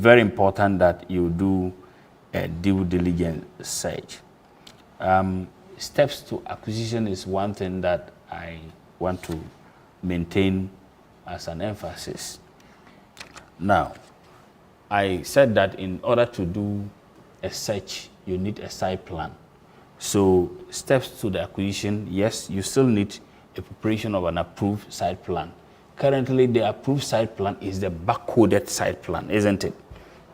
very important that you do a due diligence search. Steps to acquisition is one thing that I want to maintain as an emphasis. Now, I said that in order to do a search, you need a site plan. So steps to the acquisition, yes, you still need a preparation of an approved site plan. Currently, the approved site plan is the back-coded site plan, isn't it?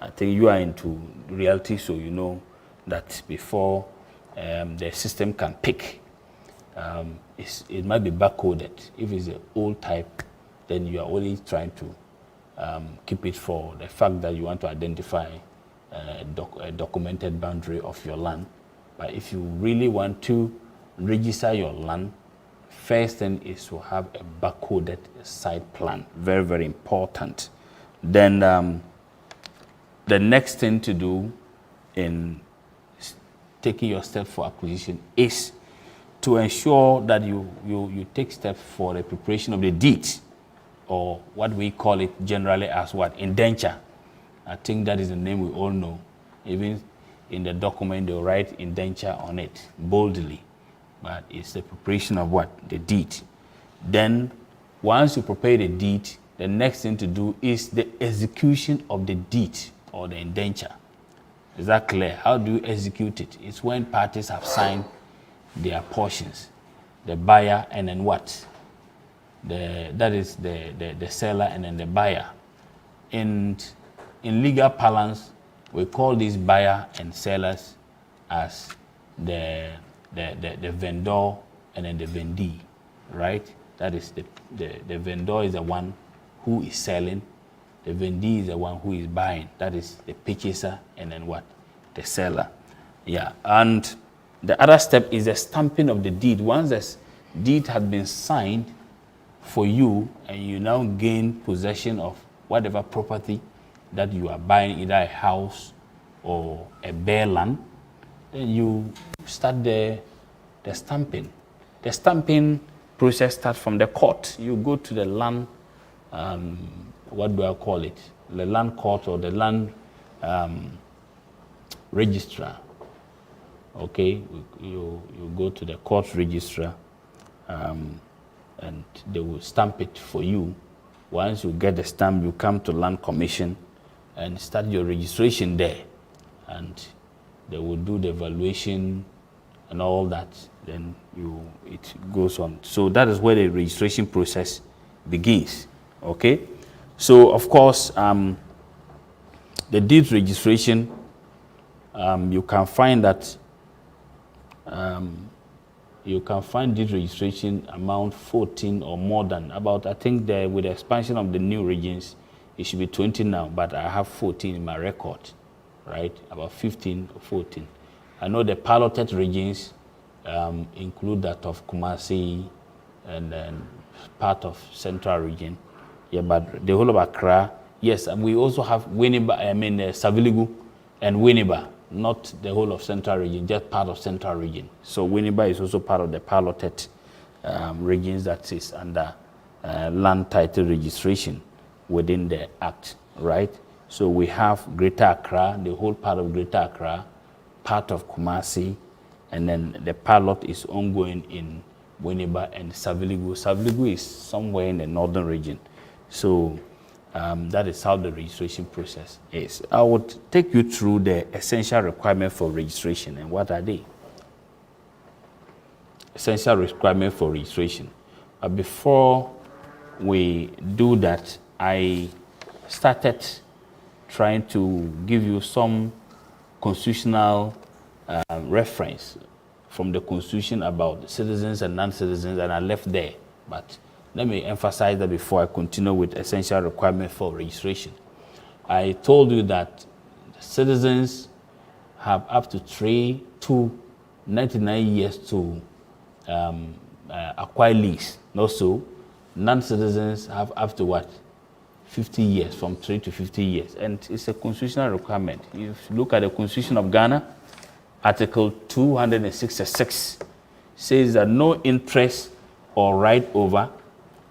I think you are into realty, so you know that before the system can pick, it might be back-coded. If it's an old type, then you are only trying to keep it for the fact that you want to identify a documented boundary of your land. But if you really want to register your land, first thing is to have a back-coded site plan. Very, very important. Then the next thing to do in taking your step for acquisition is to ensure that you take steps for the preparation of the deed, or what we call it generally as what? Indenture. I think that is the name we all know. Even in the document, they'll write indenture on it boldly. But it's the preparation of what? The deed. Then, once you prepare the deed, the next thing to do is the execution of the deed or the indenture. Is that clear? How do you execute it? It's when parties have signed their portions. The buyer and then what? That is the seller and then the buyer. And in legal parlance, we call these buyer and sellers as the vendor and then the vendee, right? That is the vendor is the one who is selling. The vendee is the one who is buying. That is the purchaser and then what? The seller. Yeah. And the other step is the stamping of the deed. Once the deed has been signed for you and you now gain possession of whatever property that you are buying, either a house or a bare land, then you start the stamping. The stamping process starts from the court. You go to the land, what do I call it? The land court or the land registrar. Okay, you go to the court registrar, and they will stamp it for you. Once you get the stamp, you come to Land Commission and start your registration there. And they will do the valuation and all that. Then it goes on. So that is where the registration process begins. Okay? So, of course, the deed registration, you can find that deed registration amount 14 or more than about, I think with the expansion of the new regions, it should be 20 now, but I have 14 in my record, right? About 15 or 14. I know the piloted regions include that of Kumasi and then part of Central region. Yeah, but the whole of Accra, yes, and we also have Saviligu and Winneba, not the whole of Central region, just part of Central region. So Winneba is also part of the piloted regions that is under land title registration within the Act, right? So we have Greater Accra, the whole part of Greater Accra, part of Kumasi, and then the pilot is ongoing in Winneba and Saviligu. Saviligu is somewhere in the northern region. So that is how the registration process is. I would take you through the essential requirements for registration. And what are they? Essential requirements for registration. But before we do that, I started trying to give you some constitutional reference from the Constitution about citizens and non-citizens, and I left there. But let me emphasize that before I continue with essential requirement for registration. I told you that citizens have up to 3 to 99 years to acquire lease. Also, non-citizens have up to what? 50 years, from 3 to 50 years. And it's a constitutional requirement. If you look at the Constitution of Ghana, Article 266 says that no interest or right over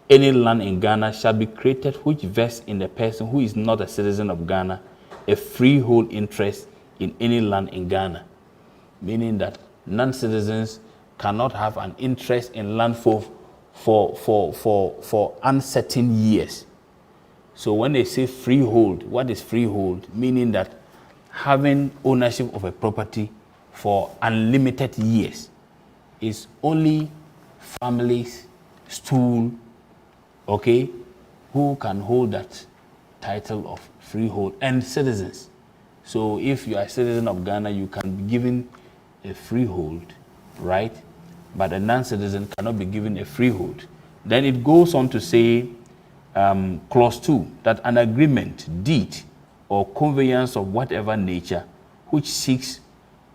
any land in Ghana shall be created which vests in the person who is not a citizen of Ghana a freehold interest in any land in Ghana, meaning that non-citizens cannot have an interest in land for uncertain years. So when they say freehold, what is freehold? Meaning that having ownership of a property for unlimited years is only families, stool, okay, who can hold that title of freehold, and citizens. So if you are a citizen of Ghana, you can be given a freehold, right? But a non-citizen cannot be given a freehold. Then it goes on to say, clause 2, that an agreement, deed, or conveyance of whatever nature which seeks,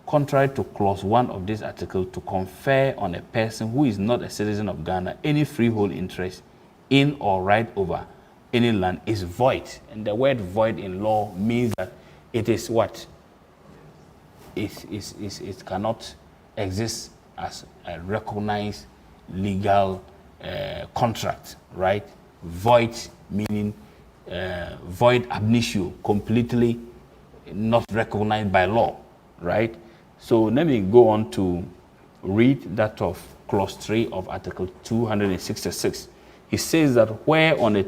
contrary to clause 1 of this article, to confer on a person who is not a citizen of Ghana any freehold interest in or right over any land is void. And the word void in law means that it is what? It cannot exist as a recognized legal contract, right? Void meaning void ab initio, completely not recognized by law, right? So let me go on to read that of clause 3 of article 266. He says that where on the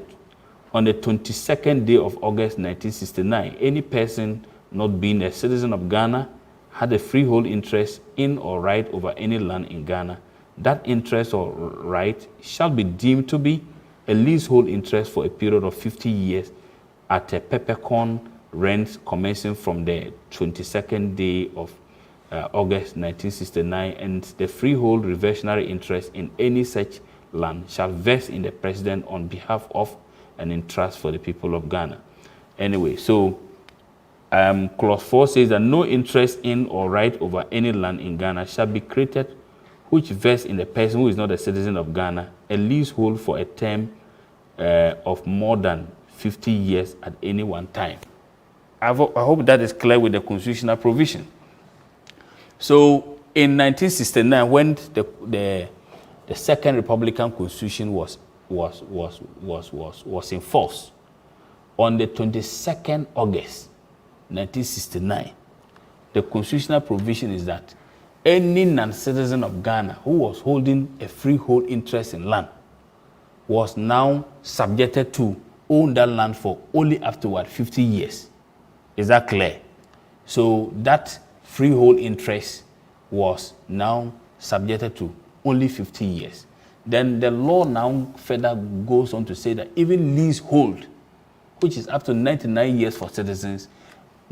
22nd day of August 1969, any person not being a citizen of Ghana had a freehold interest in or right over any land in Ghana, that interest or right shall be deemed to be a leasehold interest for a period of 50 years at a peppercorn rent commencing from the 22nd day of August 1969, and the freehold reversionary interest in any such land shall vest in the president on behalf of and in trust for the people of Ghana. Anyway, so clause 4 says that no interest in or right over any land in Ghana shall be created which vests in the person who is not a citizen of Ghana a leasehold for a term of more than 50 years at any one time. I hope that is clear with the constitutional provision. So in 1969, when the Second Republican Constitution was in force, on the 22nd August 1969, the constitutional provision is that any non-citizen of Ghana who was holding a freehold interest in land was now subjected to own that land for only afterward 50 years. Is that clear? So that freehold interest was now subjected to only 50 years. Then the law now further goes on to say that even leasehold, which is up to 99 years for citizens,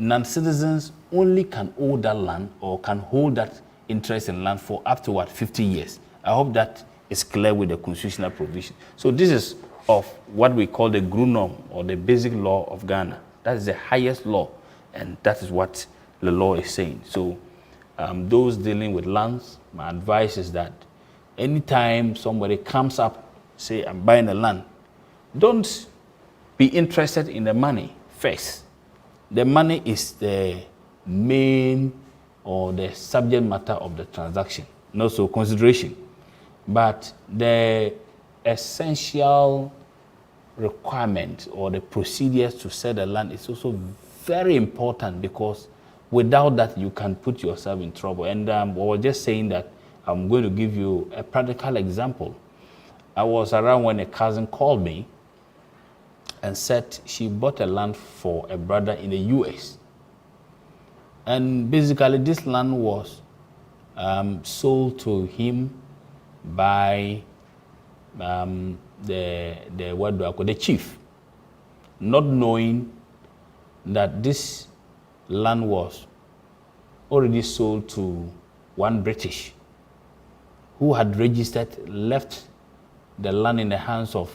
non-citizens only can own that land or can hold that interest in land for up to 50 years. I hope that is clear with the constitutional provision. So this is of what we call the GREDA or the basic law of Ghana. That is the highest law, and that is what the law is saying. So those dealing with lands, my advice is that anytime somebody comes up, say, I'm buying a land, don't be interested in the money first. The money is the main or the subject matter of the transaction, not so consideration. But the essential requirement or the procedures to sell the land is also very important, because without that you can put yourself in trouble. And I was just saying that I'm going to give you a practical example. I was around when a cousin called me and said she bought a land for a brother in the US. And basically this land was sold to him by the chief, not knowing that this land was already sold to one British who had left the land in the hands of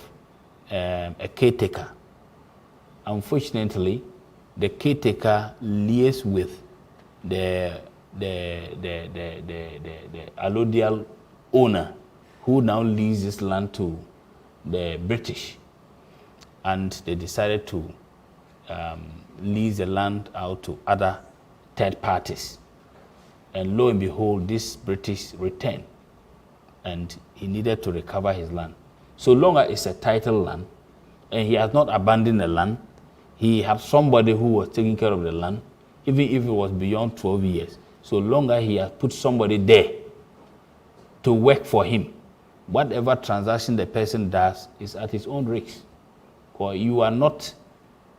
a caretaker. Unfortunately, the caretaker liaised with the allodial owner, who now leases this land to the British, and they decided to lease the land out to other third parties. And lo and behold, this British returned, and he needed to recover his land. So long as it's a title land, and he has not abandoned the land, he had somebody who was taking care of the land, even if it was beyond 12 years. So long as he has put somebody there to work for him, whatever transaction the person does is at his own risk. Or you are not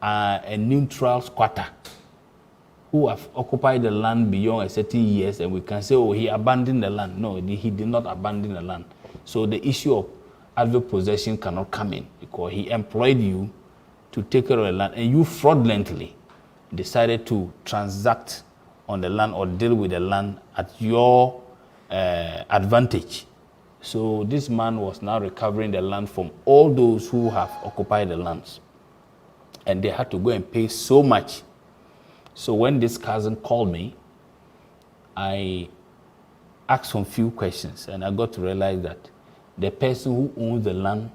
a neutral squatter who have occupied the land beyond a certain years, and we can say, oh, he abandoned the land. No, he did not abandon the land. So the issue of adverse possession cannot come in, because he employed you to take care of the land, and you fraudulently decided to transact on the land or deal with the land at your advantage. So this man was now recovering the land from all those who have occupied the lands, and they had to go and pay so much. So when this cousin called me, I asked some few questions, and I got to realize that the person who owns the land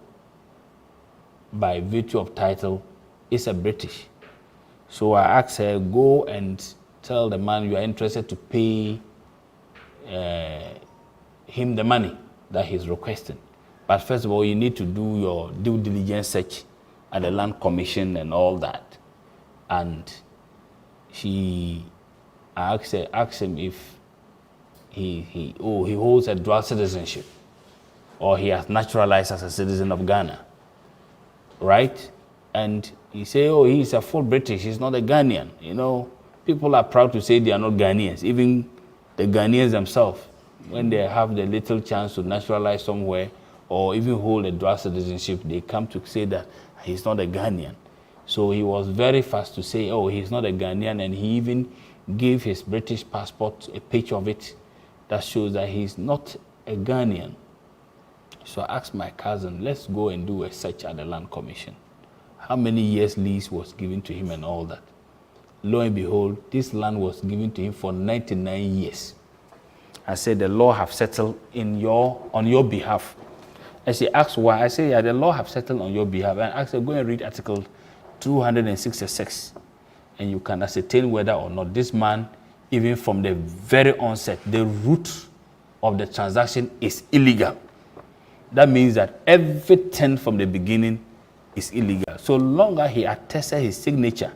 by virtue of title is a British. So I asked her, go and tell the man you are interested to pay him the money that he's requesting. But first of all, you need to do your due diligence search at the Land Commission and all that. And I asked him if he holds a dual citizenship, or he has naturalized as a citizen of Ghana, right? And he said, oh, he's a full British, he's not a Ghanaian. You know, people are proud to say they are not Ghanaians. Even the Ghanaians themselves, when they have the little chance to naturalize somewhere or even hold a dual citizenship, they come to say that he's not a Ghanaian. So he was very fast to say, oh, he's not a Ghanaian, and he even gave his British passport a picture of it that shows that he's not a Ghanaian. So I asked my cousin, let's go and do a search at the Land Commission. How many years lease was given to him and all that? Lo and behold, this land was given to him for 99 years. I said, the law have settled on your behalf. And she asked why. I said, yeah, the law have settled on your behalf. And I asked her, go and read Article 266, and you can ascertain whether or not this man, even from the very onset, the root of the transaction is illegal. That means that everything from the beginning is illegal. So long as he attested his signature,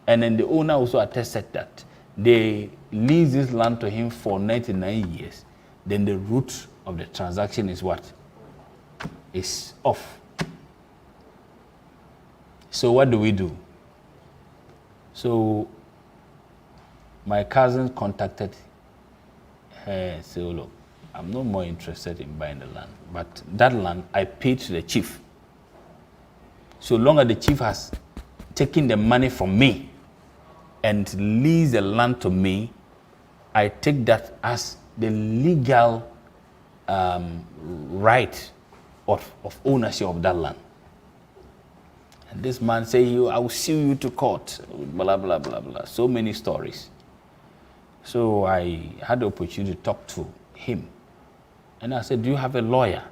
and then the owner also attested that they lease this land to him for 99 years, then the root of the transaction is what? Is off. So what do we do? So my cousin contacted her and said, oh, look, I'm no more interested in buying the land, but that land I paid to the chief. So long as the chief has taken the money from me and leased the land to me, I take that as the legal right of ownership of that land. And this man say, I will sue you to court, blah, blah, blah, blah. So many stories. So I had the opportunity to talk to him. And I said, do you have a lawyer?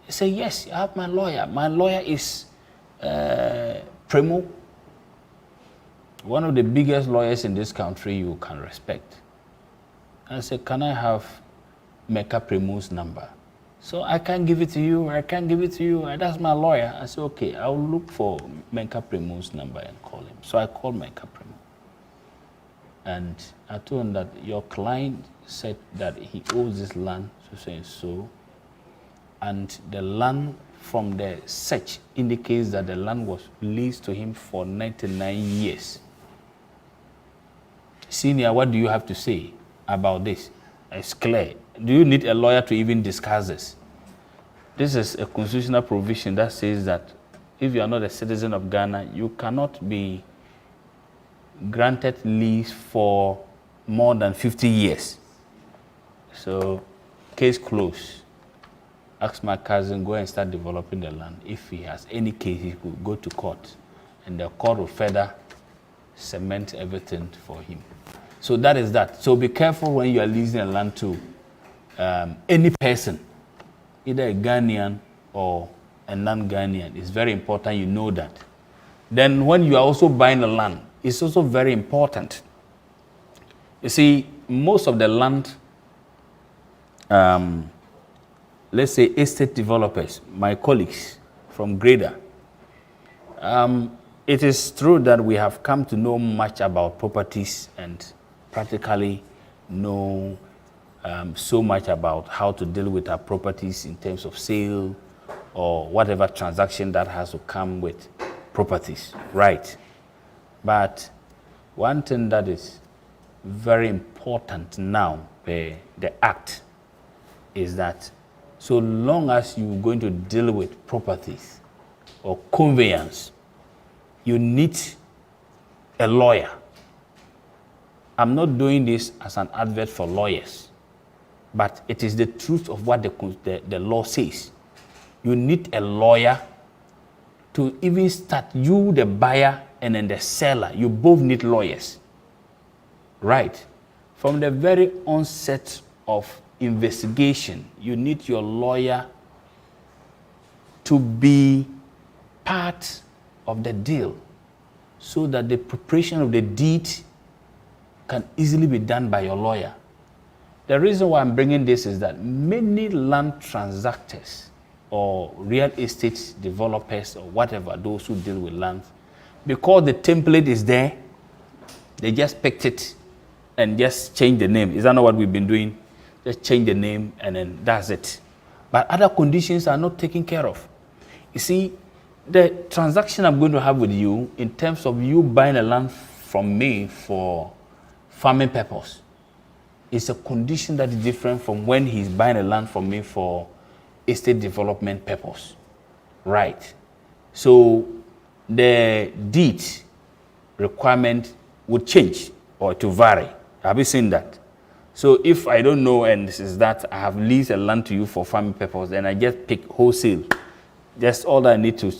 He said, yes, I have my lawyer. My lawyer is Premo, one of the biggest lawyers in this country you can respect. And I said, can I have Mecca Premo's number? So I can't give it to you, I can't give it to you. And that's my lawyer. I said, okay, I'll look for Mecca Premo's number and call him. So I called Mecca Premo. And I told him that your client said that he owes this land, so. And the land from the search indicates that the land was leased to him for 99 years. Senior, what do you have to say about this? It's clear. Do you need a lawyer to even discuss this? This is a constitutional provision that says that if you are not a citizen of Ghana, you cannot be granted lease for more than 50 years. So, case closed. Ask my cousin, go and start developing the land. If he has any case, he could go to court, and the court will further cement everything for him. So that is that. So be careful when you are leasing a land to any person, either a Ghanaian or a non-Ghanaian. It's very important you know that. Then when you are also buying a land, it's also very important. You see, most of the land, let's say estate developers, my colleagues from GREDA, it is true that we have come to know much about properties and practically know so much about how to deal with our properties in terms of sale or whatever transaction that has to come with properties, right? But one thing that is very important now, the Act, is that so long as you're going to deal with properties or conveyance, you need a lawyer. I'm not doing this as an advert for lawyers, but it is the truth of what the law says. You need a lawyer to even start. You, the buyer, and then the seller, you both need lawyers, right? From the very onset of investigation, you need your lawyer to be part of the deal so that the preparation of the deed can easily be done by your lawyer. The reason why I'm bringing this is that many land transactors or real estate developers or whatever, those who deal with land, because the template is there, they just picked it and just change the name. Is that not what we've been doing? Just change the name and then that's it. But other conditions are not taken care of. You see, the transaction I'm going to have with you in terms of you buying a land from me for farming purpose is a condition that is different from when he's buying a land from me for estate development purpose, right? So the deed requirement would change or to vary. Have you seen that? So if I don't know and this is that I have leased a land to you for farming purpose, then I just pick wholesale. Just all that I need to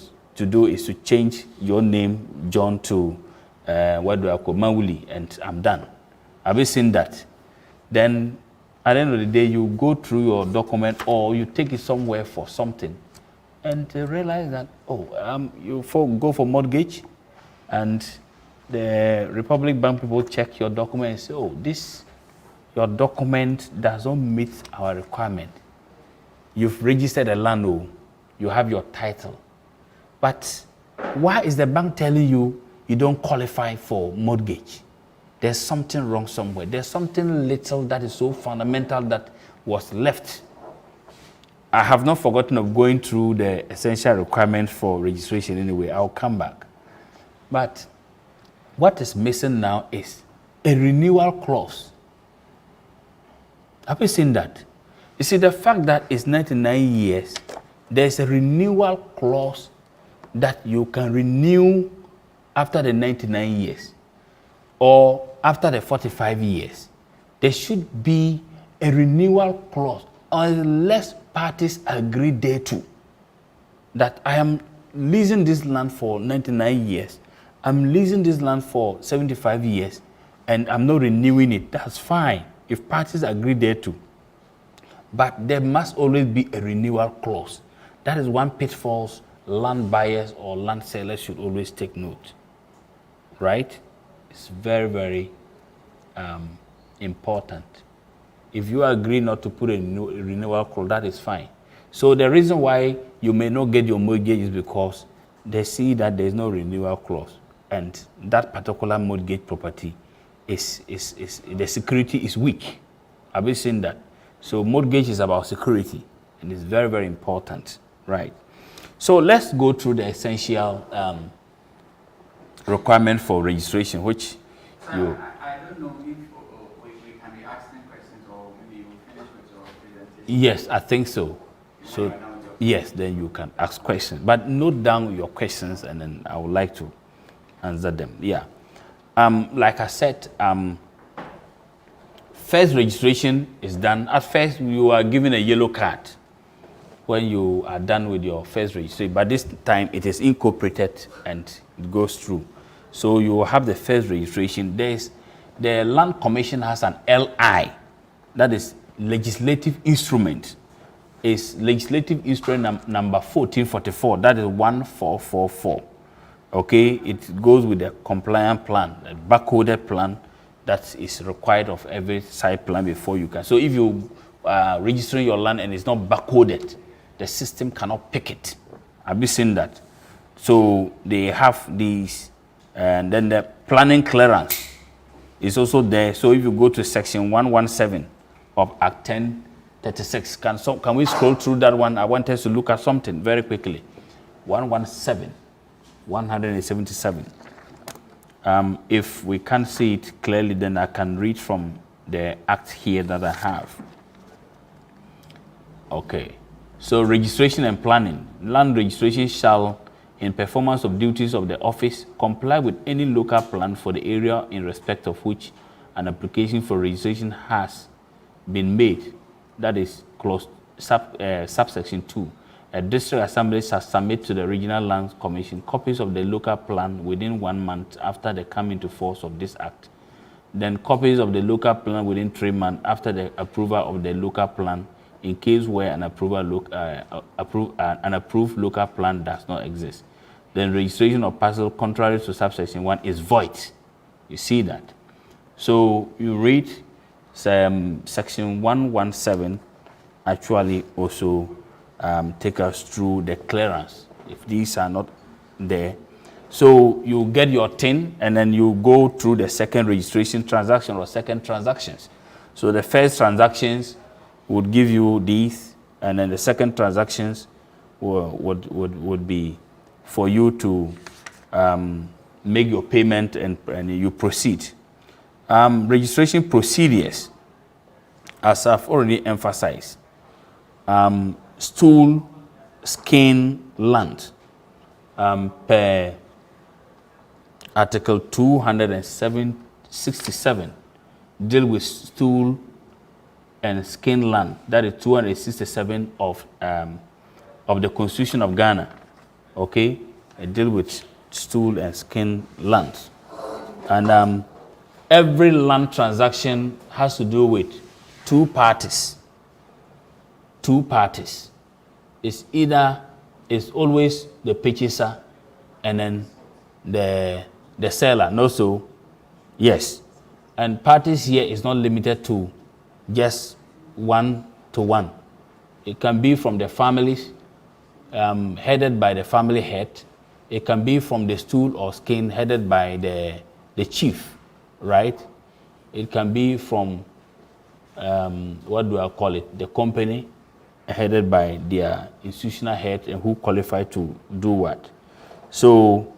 do is to change your name, John, to what do I call Mawuli, and I'm done. Have you seen that? Then at the end of the day, you go through your document or you take it somewhere for something and realize that, you go for mortgage and the Republic Bank people check your document and say, your document doesn't meet our requirement. You've registered a land, you have your title. But why is the bank telling you you don't qualify for mortgage? There's something wrong somewhere. There's something little that is so fundamental that was left. I have not forgotten of going through the essential requirements for registration anyway. I'll come back. But what is missing now is a renewal clause. Have you seen that? You see, the fact that it's 99 years, there's a renewal clause that you can renew after the 99 years or after the 45 years. There should be a renewal clause unless parties agree thereto. That I am leasing this land for 99 years, I'm leasing this land for 75 years, and I'm not renewing it. That's fine if parties agree thereto. But there must always be a renewal clause. That is one pitfall land buyers or land sellers should always take note. Right? It's very, very important. If you agree not to put a renewal clause, that is fine. So the reason why you may not get your mortgage is because they see that there is no renewal clause, and that particular mortgage property is the security is weak. Have you seen that? So mortgage is about security, and it's very, very important, right? So let's go through the essential requirement for registration, which you... I don't know if we can be asking questions or maybe we'll finish with your presentation. Yes, I think so. So, yes, then you can ask questions. But note down your questions and then I would like to answer them. Yeah. Like I said, first registration is done. At first, you are given a yellow card when you are done with your first registration. But this time, it is incorporated and it goes through. So you will have the first registration. The Land Commission has an LI, that is legislative instrument. Is legislative instrument number 1444, that is 1444. Okay, it goes with the compliant plan, a barcoded plan that is required of every site plan before you can. So if you are registering your land and it's not barcoded, the system cannot pick it. Have you seen that? So they have these, and then the planning clearance is also there. So if you go to section 117 of Act 1036, can we scroll through that one? I want us to look at something very quickly. 117, 177. If we can't see it clearly, then I can read from the act here that I have. Okay. So registration and planning. Land registration shall, in performance of duties of the office, comply with any local plan for the area in respect of which an application for registration has been made. That is subsection 2. A district assembly shall submit to the Regional Land Commission copies of the local plan within 1 month after the coming into force of this act. Then copies of the local plan within 3 months after the approval of the local plan, in case where an approved local plan does not exist. Then registration of parcel contrary to subsection 1 is void. You see that? So you read section 117 actually also take us through the clearance if these are not there. So you get your TIN and then you go through the second registration transaction or second transactions. So the first transactions would give you these, and then the second transactions would be for you to make your payment and you proceed. Registration procedures, as I've already emphasized, stool, skin, land, per Article 267 deal with stool and skin land. That is 267 of the Constitution of Ghana. Okay, it deal with stool and skin land, and every land transaction has to do with two parties. Two parties. It's always the purchaser and then the seller. No, so yes, and parties here is not limited to just 1-to-1. It can be from the families, headed by the family head. It can be from the stool or skin headed by the chief, right? It can be from, what do I call it, the company headed by their institutional head and who qualify to do what. So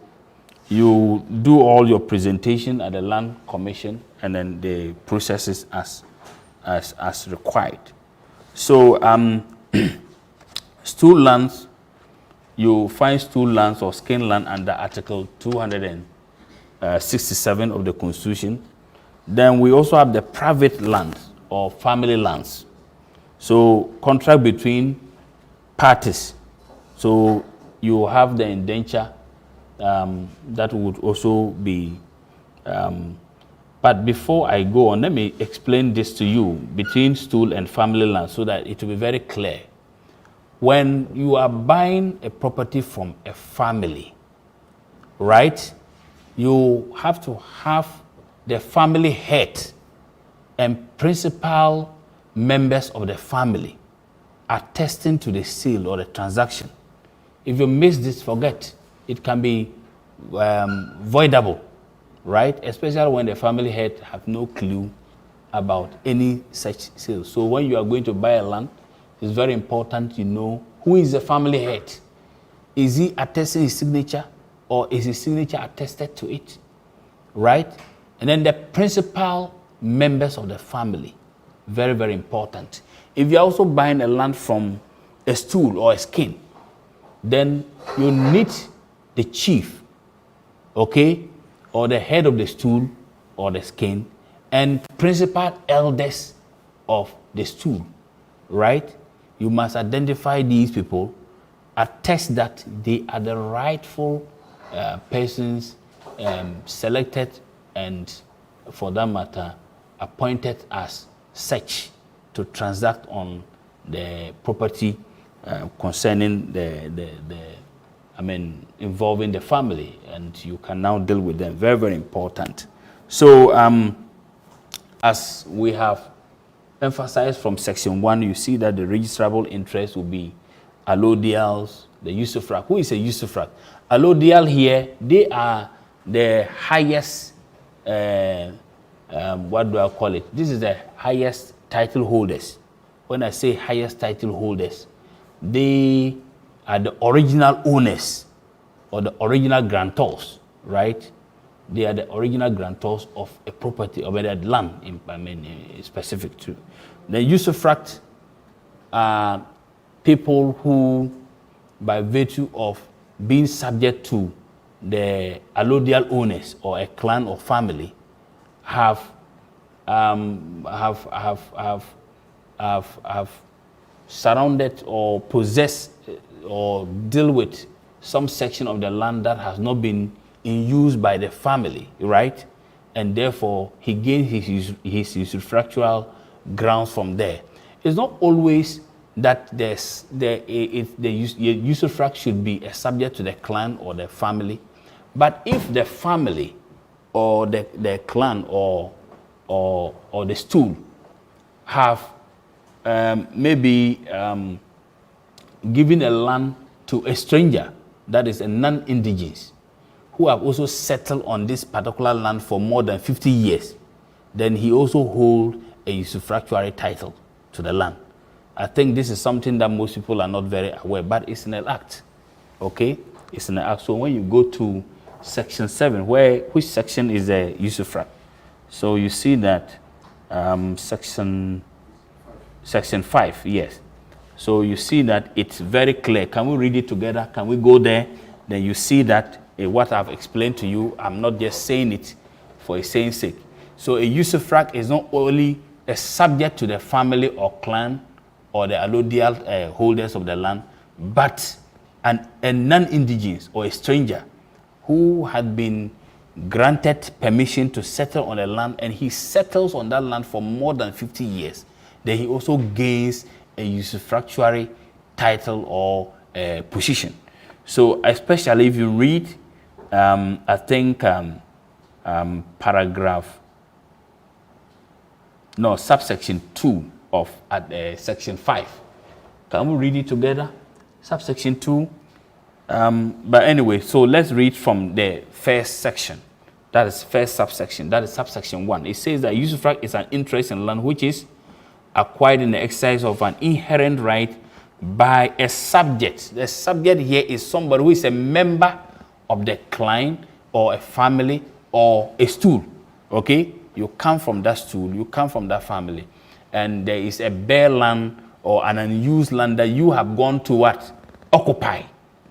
you do all your presentation at the Land Commission and then the processes as required. So stool lands, you find stool lands or skin land under Article 267 of the Constitution. Then we also have the private lands or family lands. So contract between parties. So you have the indenture that would also be, but before I go on, let me explain this to you between stool and family land so that it will be very clear. When you are buying a property from a family, right, you have to have the family head and principal members of the family attesting to the sale or the transaction. If you miss this, forget. It can be voidable, right? Especially when the family head have no clue about any such sale. So when you are going to buy a land, it's very important you know who is the family head. Is he attesting his signature or is his signature attested to it, right? And then the principal members of the family, very, very important. If you're also buying a land from a stool or a skin, then you need the chief, okay, or the head of the stool or the skin, and principal elders of the stool, right? You must identify these people, attest that they are the rightful persons selected and, for that matter, appointed as such to transact on the property concerning involving the family, and you can now deal with them. Very, very important. So, as we have emphasized from section 1, you see that the registrable interest will be allodials, the usufruct. Who is a usufruct? Allodial here, they are the highest, what do I call it? This is the highest title holders. When I say highest title holders, they are the original owners or the original grantors, right? They are the original grantors of a property, of a land, specific to. The usufruct are people who, by virtue of being subject to the allodial owners or a clan or family, have surrounded or possess or deal with some section of the land that has not been in use by the family, right? And therefore, he gained his usufructual grounds from there. It's not always that the usufruct should be a subject to the clan or the family, but if the family or the clan or the stool have maybe given a land to a stranger, that is a non-indigenous, who have also settled on this particular land for more than 50 years, then he also holds a usufructuary title to the land. I think this is something that most people are not very aware, but it's in an act, okay? It's in an act. So when you go to section 7, which section is a usufruct? So you see that section 5, yes. So you see that it's very clear. Can we read it together? Can we go there? Then you see that what I've explained to you, I'm not just saying it for a saying sake. So a usufruct is not only a subject to the family or clan or the allodial holders of the land, but a non-indigenous or a stranger who had been granted permission to settle on the land, and he settles on that land for more than 50 years. Then he also gains a usufructuary title or position. So especially if you read, I think subsection 2 of section 5. Can we read it together? Subsection 2. But anyway, so let's read from the first section. That is first subsection. That is subsection 1. It says that usufruct is an interest in land which is acquired in the exercise of an inherent right by a subject. The subject here is somebody who is a member of the clan or a family or a stool. Okay? You come from that stool, you come from that family, and there is a bare land or an unused land that you have gone to what? Occupy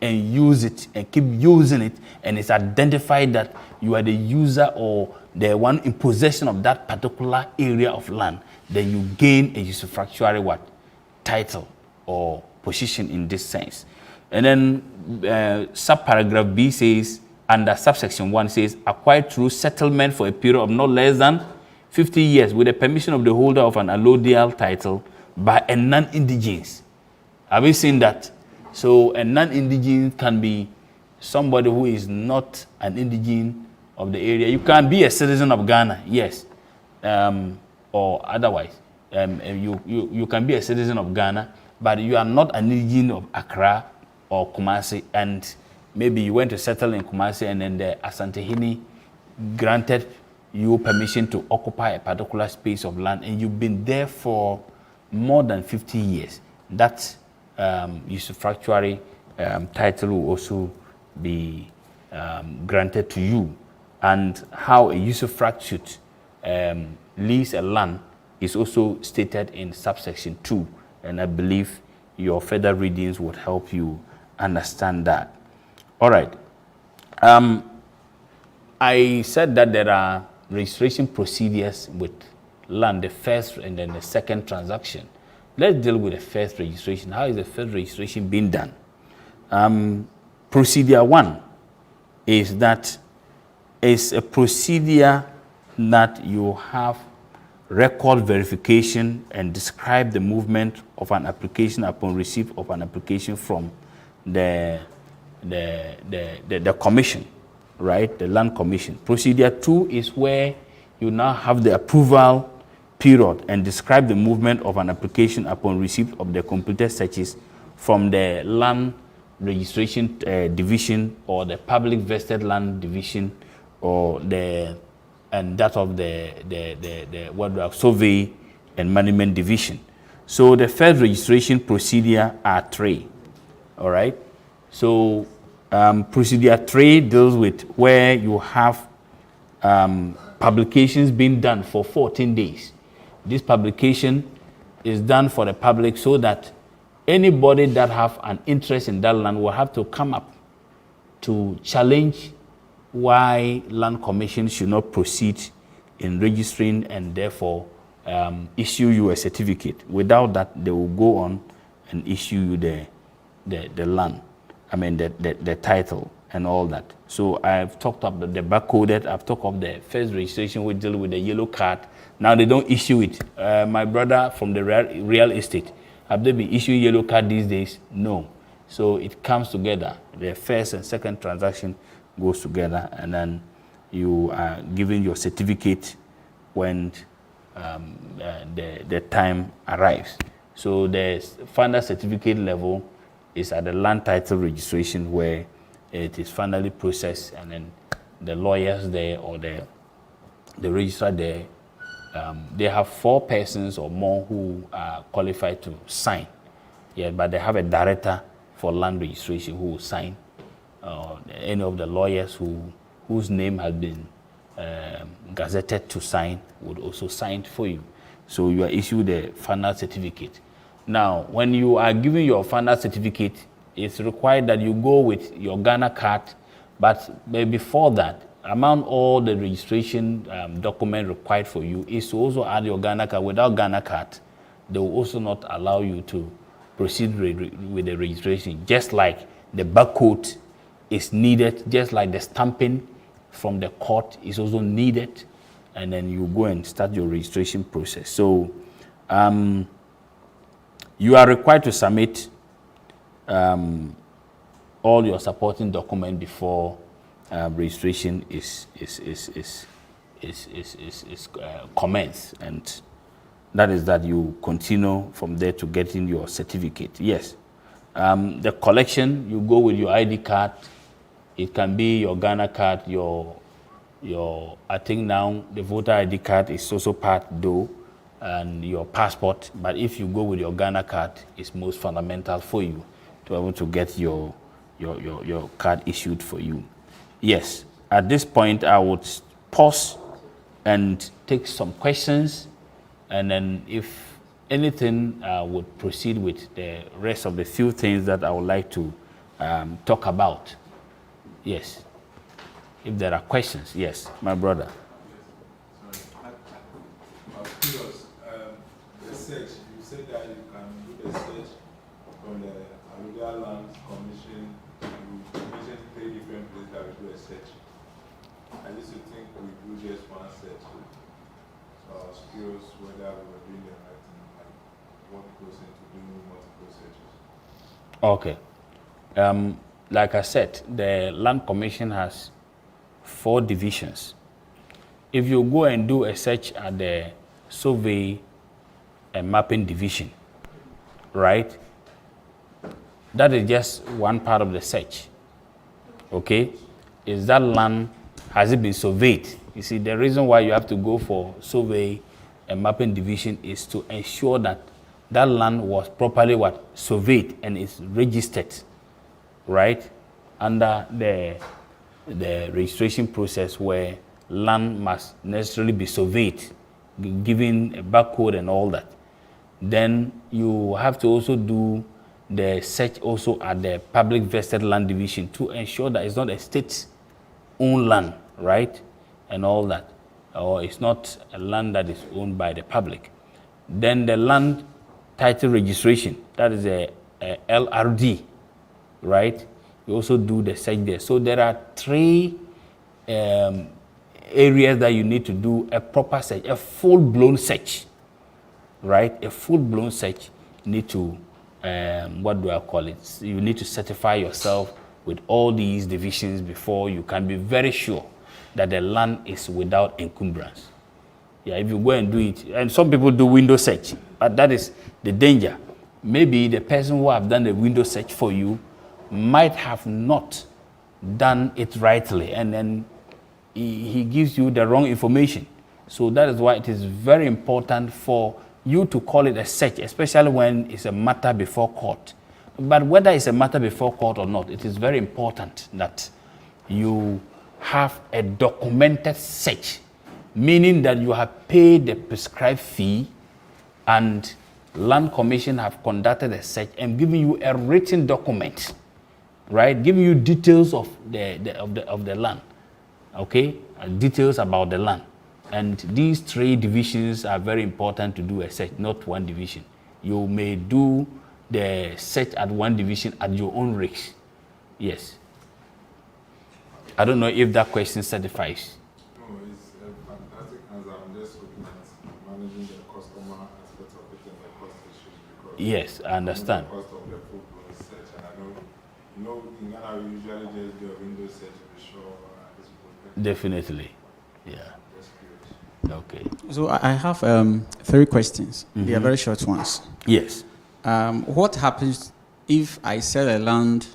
and use it and keep using it, and it's identified that you are the user or the one in possession of that particular area of land. Then you gain a usufructuary what? Title or position in this sense. And then subparagraph B says, under subsection 1 says, acquired through settlement for a period of not less than 50 years with the permission of the holder of an allodial title by a non-indigenous. Have you seen that? So a non-indigenous can be somebody who is not an indigenous of the area. You can be a citizen of Ghana, yes, or otherwise. You can be a citizen of Ghana, but you are not an indigenous of Accra or Kumasi, and maybe you went to settle in Kumasi, and then the Asantehene granted you permission to occupy a particular space of land, and you've been there for more than 50 years. That usufructuary title will also be granted to you. And how a usufruct should lease a land is also stated in subsection 2, and I believe your further readings would help you understand that. All right. I said that there are registration procedures with land, the first and then the second transaction. Let's deal with the first registration. How is the first registration being done? Procedure 1 is that it's a procedure that you have record verification and describe the movement of an application upon receipt of an application from the commission, right? The land commission. Procedure 2 is where you now have the approval period and describe the movement of an application upon receipt of the completed searches from the land registration division, or the public vested land division, or that of the what do I survey and management division. So the first registration procedure are 3. All right. So procedure 3 deals with where you have publications being done for 14 days. This publication is done for the public so that anybody that have an interest in that land will have to come up to challenge why Land Commission should not proceed in registering and therefore issue you a certificate. Without that, they will go on and issue you the land, the title and all that. So I've talked about the barcoded, I've talked of the first registration, we deal with the yellow card. Now they don't issue it. My brother from the real estate, have they been issuing yellow card these days? No. So it comes together. The first and second transaction goes together, and then you are given your certificate when the time arrives. So the final certificate level is at the land title registration, where it is finally processed, and then the lawyers there or the registrar there, they have 4 persons or more who are qualified to sign. Yeah, but they have a director for land registration who will sign. Any of the lawyers whose name has been gazetted to sign would also sign for you. So you are issued a final certificate. Now, when you are given your final certificate, it's required that you go with your Ghana card, but before that, among all the registration document required for you is to also add your Ghana card. Without Ghana card, they will also not allow you to proceed with the registration. Just like the barcode is needed, just like the stamping from the court is also needed, and then you go and start your registration process. So you are required to submit all your supporting document before registration is commenced, and that is that you continue from there to getting your certificate. Yes, the collection, you go with your ID card. It can be your Ghana card, your I think now the voter ID card is also part though, and your passport. But if you go with your Ghana card, it's most fundamental for you to be able to get your card issued for you. Yes, at this point I would pause and take some questions, and then if anything, I would proceed with the rest of the few things that I would like to talk about. Yes, if there are questions. Yes, my brother. Sorry, I'm curious. The search, you said that you can do the search from the Accra Land Commission. You mentioned 3 different places that we do a search. I used to think we do just one search. So I was curious whether we were doing the right thing, like what goes into doing multiple searches. Okay. Like I said, the Land Commission has 4 divisions. If you go and do a search at the survey and mapping division, right? That is just one part of the search. Okay? Is that land, has it been surveyed? You see, the reason why you have to go for survey and mapping division is to ensure that that land was properly surveyed and is registered, right, under the registration process, where land must necessarily be surveyed, given a barcode and all that. Then you have to also do the search also at the public vested land division to ensure that it's not a state-owned land, right, and all that, or it's not a land that is owned by the public. Then the land title registration, that is a LRD, right? You also do the search there. So there are 3 areas that you need to do a proper search, a full-blown search, right? A full-blown search. You need to, what do I call it? You need to certify yourself with all these divisions before you can be very sure that the land is without encumbrance. Yeah, if you go and do it, and some people do window search, but that is the danger. Maybe the person who have done the window search for you might have not done it rightly, and then he gives you the wrong information. So that is why it is very important for you to call it a search, especially when it's a matter before court. But whether it's a matter before court or not, it is very important that you have a documented search, meaning that you have paid the prescribed fee and Land Commission have conducted a search and given you a written document, right? Giving you details of the land, okay? Details about the land. And these 3 divisions are very important to do a search, not 1 division. You may do the search at 1 division at your own risk. Yes. I don't know if that question satisfies. No, it's a fantastic answer. I'm just looking at managing the customer aspect of it and the cost issues, because yes, I understand. The cost of the full-blown search, and I know, in Ghana we usually just do a window search to be sure it's protected. Definitely, yeah. Just curious. Okay. So I have 3 questions. They are very short ones. Yes. What happens if I sell a land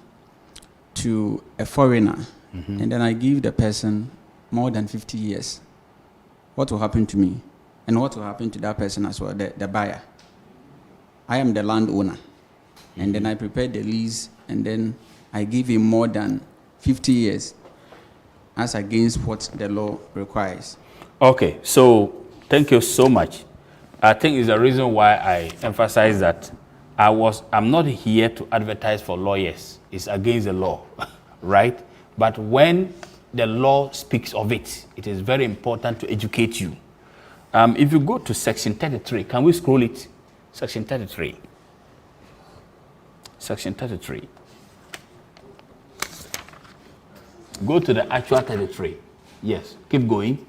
to a foreigner and then I give the person more than 50 years? What will happen to me? And what will happen to that person as well, the buyer? I am the landowner, and then I prepare the lease, and then I give him more than 50 years as against what the law requires. Okay, so thank you so much. I think it's the reason why I emphasize that I'm not here to advertise for lawyers. It's against the law, right? But when the law speaks of it, it is very important to educate you. If you go to section 33, can we scroll it? Section 33. Section 33. Go to the actual 33. Yes, keep going.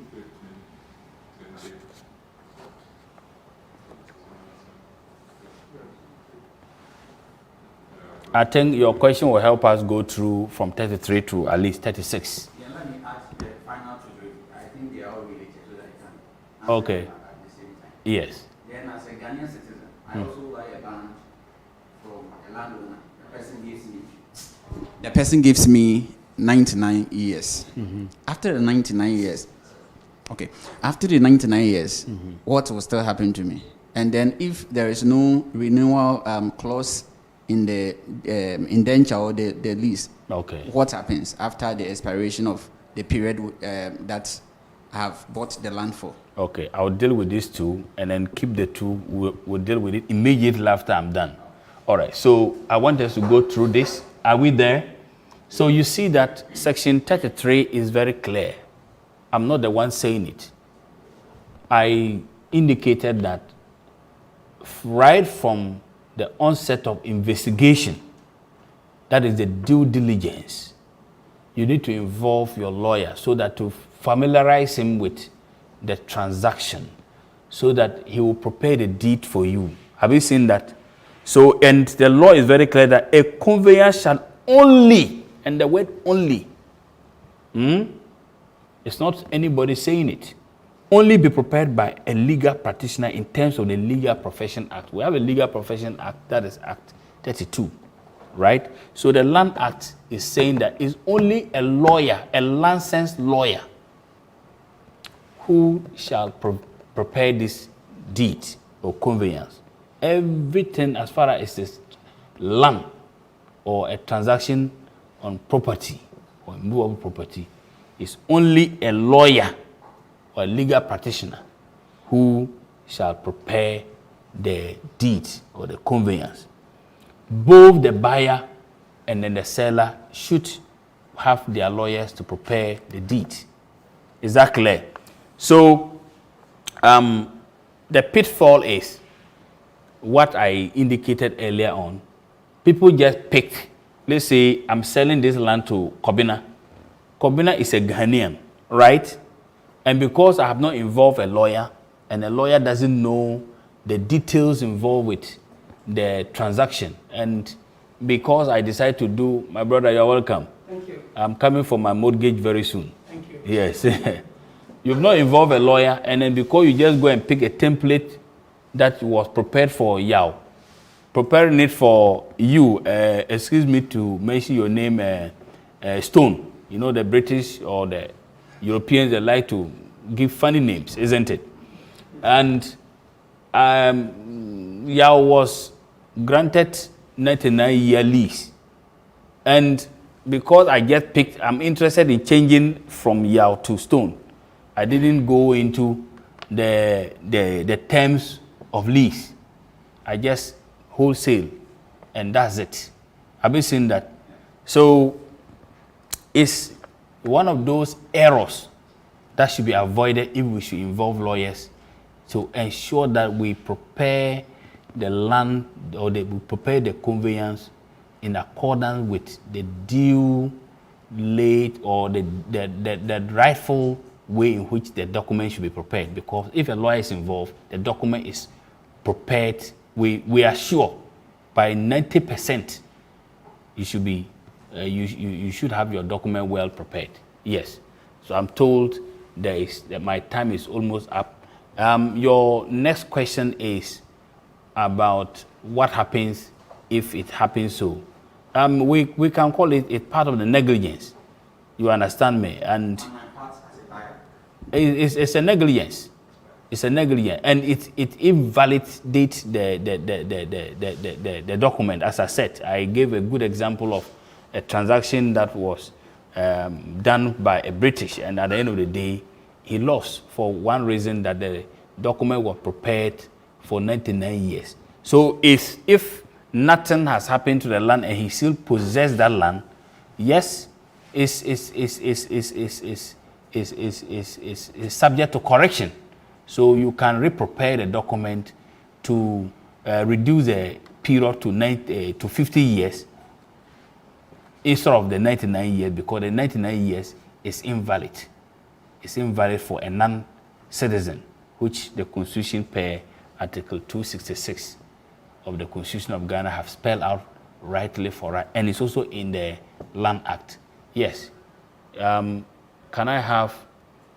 I think your question will help us go through from 33 to at least 36. Yeah, let me ask the final 2. I think they are all related so that I can answer Okay. them at the same time. Yes. Then as a Ghanaian citizen, I also buy a land from a landowner. The person gives me. The person gives me 99 years. After the 99 years, okay, after the 99 years, what will still happen to me? And then if there is no renewal clause in the indenture or the lease, Okay. what happens after the expiration of the period that I have bought the land for? Okay, I'll deal with these 2 and then keep the 2. We'll deal with it immediately after I'm done. All right, so I want us to go through this. Are we there? So you see that section 33 is very clear. I'm not the one saying it. I indicated that right from the onset of investigation, that is the due diligence, you need to involve your lawyer so that to familiarize him with the transaction so that he will prepare the deed for you. Have you seen that? So, and the law is very clear that a conveyance shall only, and the word only, it's not anybody saying it, only be prepared by a legal practitioner in terms of the Legal Profession Act. We have a Legal Profession Act, that is Act 32, right? So the Land Act is saying that it's only a lawyer, a licensed lawyer, who shall prepare this deed or conveyance. Everything as far as this land or a transaction on property or movable property is only a lawyer or a legal practitioner who shall prepare the deed or the conveyance. Both the buyer and then the seller should have their lawyers to prepare the deed. Is that clear? So the pitfall is what I indicated earlier on. People just pick, let's say I'm selling this land to Kobina. Kobina is a Ghanaian, right? And because I have not involved a lawyer, and the lawyer doesn't know the details involved with the transaction, and because I decide to do, my brother, you're welcome. Thank you. I'm coming for my mortgage very soon. Thank you. Yes. You've not involved a lawyer, and then because you just go and pick a template that was prepared for Yao, preparing it for you. Excuse me to mention your name, Stone. You know, the British or the Europeans, they like to give funny names, isn't it? And Yao was granted 99-year lease. And because I get picked, I'm interested in changing from Yao to Stone. I didn't go into the terms of lease. I just wholesale, and that's it. I've been seeing that. So it's one of those errors that should be avoided if we should involve lawyers to ensure that we prepare the land or we prepare the conveyance in accordance with the due late or the rightful way in which the document should be prepared. Because if a lawyer is involved, the document is prepared. We are sure by 90% you should be you should have your document well prepared. Yes. So I'm told that my time is almost up. Your next question is about what happens if it happens so. We can call it a part of the negligence. You understand me? And On my part as a buyer. it's a negligence. It's a negligence, and it invalidates the document. As I said, I gave a good example of a transaction that was done by a British, and at the end of the day, he lost for one reason, that the document was prepared for 99 years. So if nothing has happened to the land and he still possesses that land, yes, is subject to correction. So you can re-prepare the document to reduce the period to 50 years instead of the 99 years, because the 99 years is invalid. It's invalid for a non-citizen, which the Constitution per Article 266 of the Constitution of Ghana have spelled out rightly for right, and it's also in the Land Act. Yes. Can I have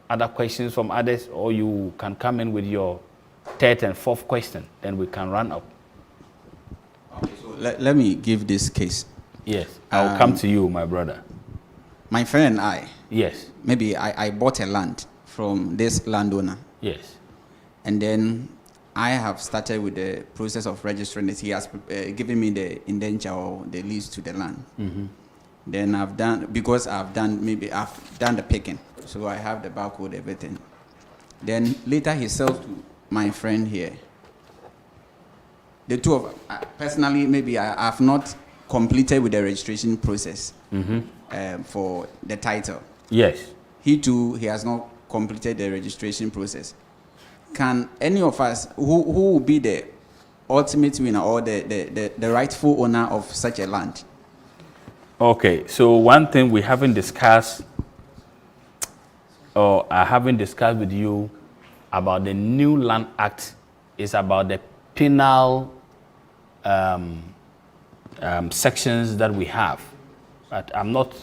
other questions from others, or you can come in with your third and fourth question, then we can run up. Okay, so let me give this case. Yes, I'll come to you, my brother. My friend and I, Yes, maybe I bought a land from this landowner, yes, and then I have started with the process of registering it. He has given me the indenture or the lease to the land. mm-hmm. Then I've done the picking, so I have the barcode, everything. Then later he sells to my friend here. The two of personally, maybe I have not completed with the registration process for the title. Yes. He too, he has not completed the registration process. Can any of us, who will be the ultimate winner or the rightful owner of such a land? Okay, so one thing we haven't discussed, or I haven't discussed with you about the new Land Act, is about the penal sections that we have. But I'm not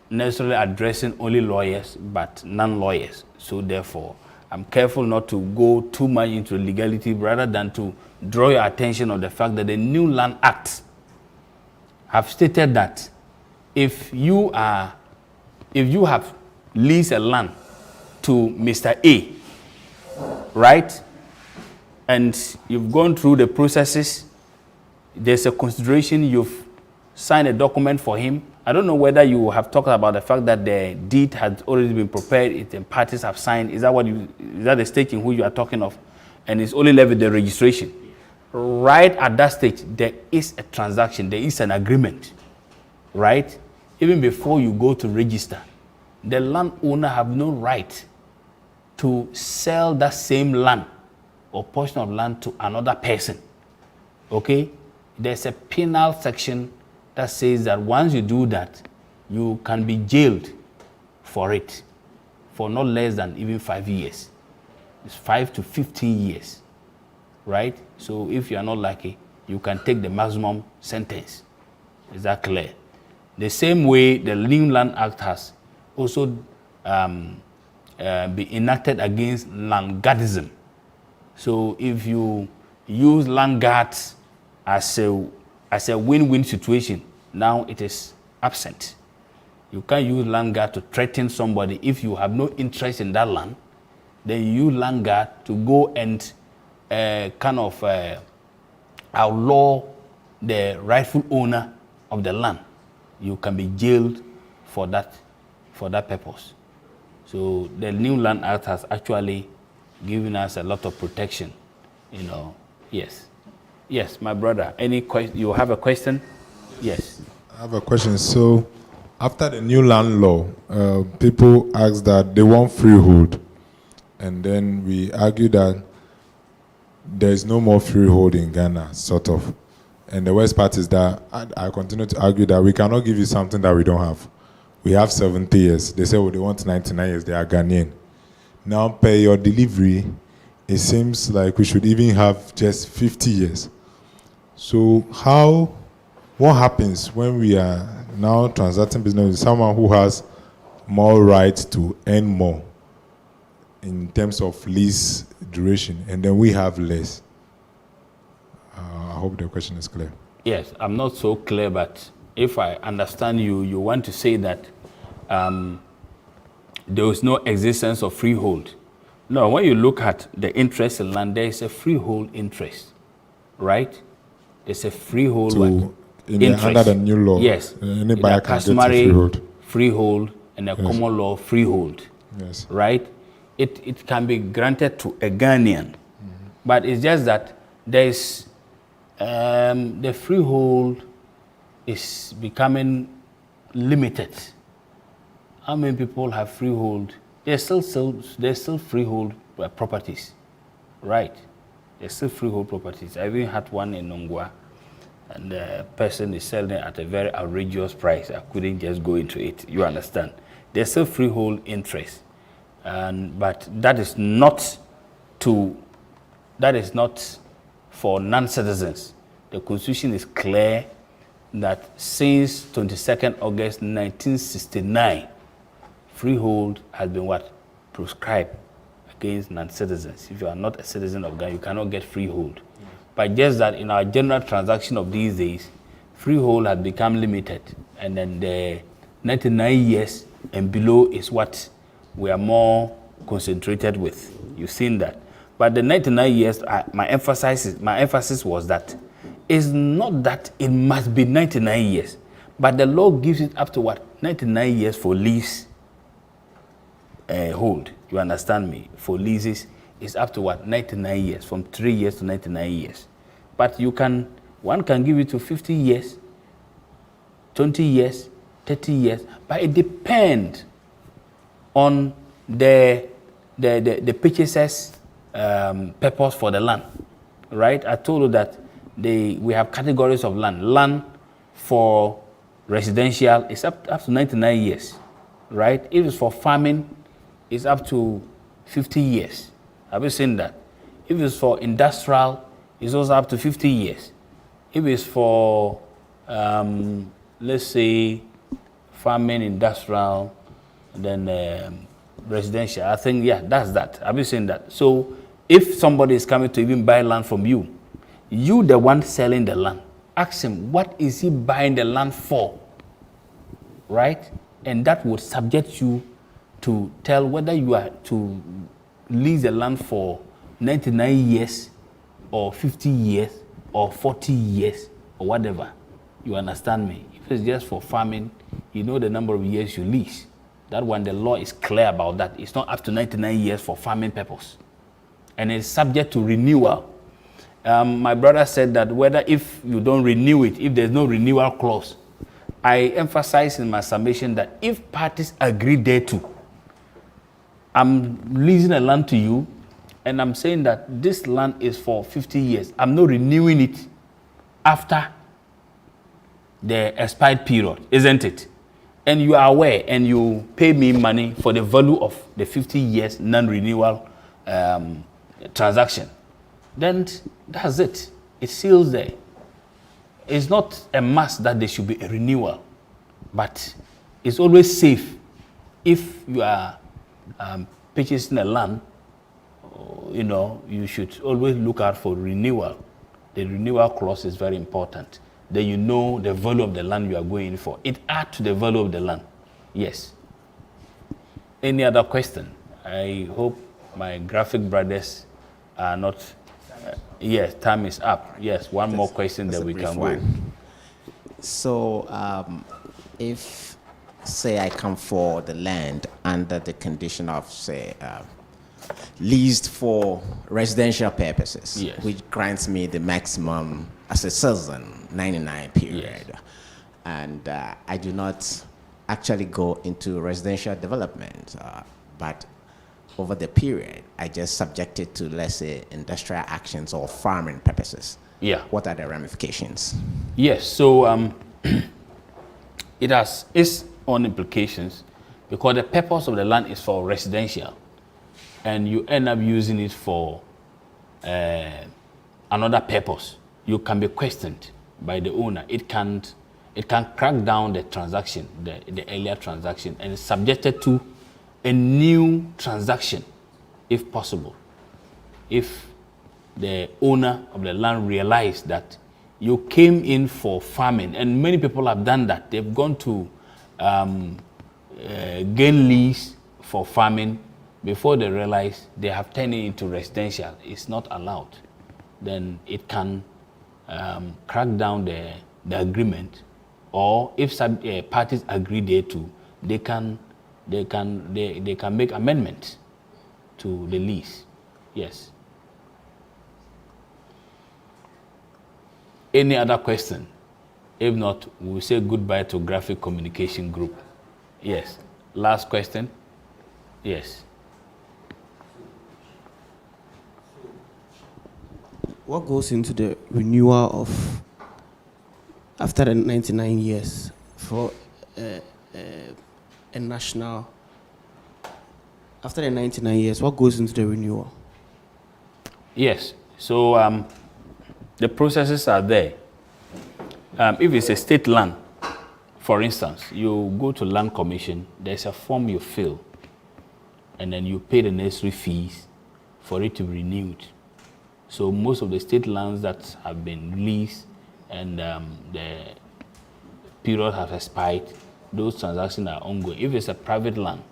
necessarily addressing only lawyers, but non-lawyers. So therefore, I'm careful not to go too much into legality, rather than to draw your attention on the fact that the new Land Act have stated that if you have leased a land to Mr. A, right, and you've gone through the processes, there's a consideration, you've signed a document for him. I don't know whether you have talked about the fact that the deed had already been prepared, the parties have signed. Is that the stage in which you are talking of? And it's only left with the registration. Right at that stage, there is a transaction, there is an agreement, right? Even before you go to register, the landowner have no right to sell that same land or portion of land to another person, okay? There's a penal section that says that once you do that, you can be jailed for it for not less than even 5 years. It's 5 to 15 years, right? So if you are not lucky, you can take the maximum sentence. Is that clear? The same way the New Land Act has also been enacted against landguardism. So if you use land guards as a win-win situation. Now it is absent. You can't use land guard to threaten somebody. If you have no interest in that land, then you use land guard to go and outlaw the rightful owner of the land. You can be jailed for that purpose. So the new Land Act has actually given us a lot of protection, Yes. Yes, my brother. Any question? You have a question? Yes. I have a question. So, after the new land law, people ask that they want freehold, and then we argue that there is no more freehold in Ghana, sort of. And the worst part is that I continue to argue that we cannot give you something that we don't have. We have 70 years. They say, well, they want 99 years. They are Ghanaian. Now, per your delivery, it seems like we should even have just 50 years. So what happens when we are now transacting business with someone who has more right to earn more in terms of lease duration, and then we have less? I hope the question is clear. Yes, I'm not so clear, but if I understand you, you want to say that there is no existence of freehold. No, when you look at the interest in land, there is a freehold interest, right? There's a freehold interest. Under the new law, yes, any can buyer get customary freehold and a common law freehold, yes, right? It can be granted to a Ghanaian, but it's just that there is the freehold is becoming limited. How many people have freehold? There's still freehold properties, right? There's still freehold properties. I even had one in Nongwa, and the person is selling at a very outrageous price. I couldn't just go into it. You understand? There's still freehold interest, but that is not for non-citizens. The Constitution is clear that since 22nd August 1969, freehold has been proscribed against non-citizens. If you are not a citizen of Ghana, you cannot get freehold. But just that in our general transaction of these days, freehold has become limited, and then the 99 years and below is what we are more concentrated with. You've seen that. But the 99 years, my emphasis was that it's not that it must be 99 years, but the law gives it up to 99 years for lease hold. You understand me? For leases, it's up to 99 years, from 3 years to 99 years. But one can give it to 50 years, 20 years, 30 years, but it depends on the purchaser's purpose for the land, right? I told you that we have categories of land. Land for residential is up to 99 years, right? If it's for farming, it's up to 50 years. Have you seen that? If it's for industrial, it's also up to 50 years. If it's for, let's say, farming, industrial, then residential, I think, yeah, that's that. Have you seen that? So if somebody is coming to even buy land from you, the one selling the land, ask him, what is he buying the land for? Right? And that would subject you to tell whether you are to lease the land for 99 years or 50 years or 40 years or whatever. You understand me? If it's just for farming, you know the number of years you lease. That one, the law is clear about that. It's not up to 99 years for farming purpose. And it's subject to renewal. My brother said that whether if you don't renew it, if there's no renewal clause, I emphasize in my summation that if parties agree thereto, I'm leasing a land to you, and I'm saying that this land is for 50 years. I'm not renewing it after the expired period, isn't it? And you are aware, and you pay me money for the value of the 50 years non-renewal transaction. Then that's it. It seals there. It's not a must that there should be a renewal, but it's always safe if you are purchasing a land. You should always look out for renewal. the renewal clause is very important. Then you know the value of the land you are going in for. It adds to the value of the land. Yes. Any other question? I hope my graphic brothers are not. Yes, time is up. Yes, one more question that we can go. So, if, say, I come for the land under the condition of, say, leased for residential purposes, yes, which grants me the maximum as a citizen 99 period, yes, and I do not actually go into residential development, but over the period, I just subject it to, let's say, industrial actions or farming purposes. Yeah. What are the ramifications? Yes, so it has its own implications because the purpose of the land is for residential, and you end up using it for another purpose. You can be questioned by the owner. It can crack down the transaction, the earlier transaction, and is subjected to a new transaction, if possible. If the owner of the land realized that you came in for farming, and many people have done that. They've gone to gain lease for farming before they realize they have turned it into residential. It's not allowed. Then it can crack down the agreement, or if some parties agree thereto, they can make amendments to the lease. Yes. Any other question? If not, we'll say goodbye to Graphic Communication Group. Yes. Last question? Yes. What goes into the renewal of after the 99 years for a national? After the 99 years, what goes into the renewal? Yes. So the processes are there. If it's a state land, for instance, you go to Land Commission, there's a form you fill, and then you pay the necessary fees for it to be renewed. So most of the state lands that have been released and the period has expired, those transactions are ongoing. If it's a private land,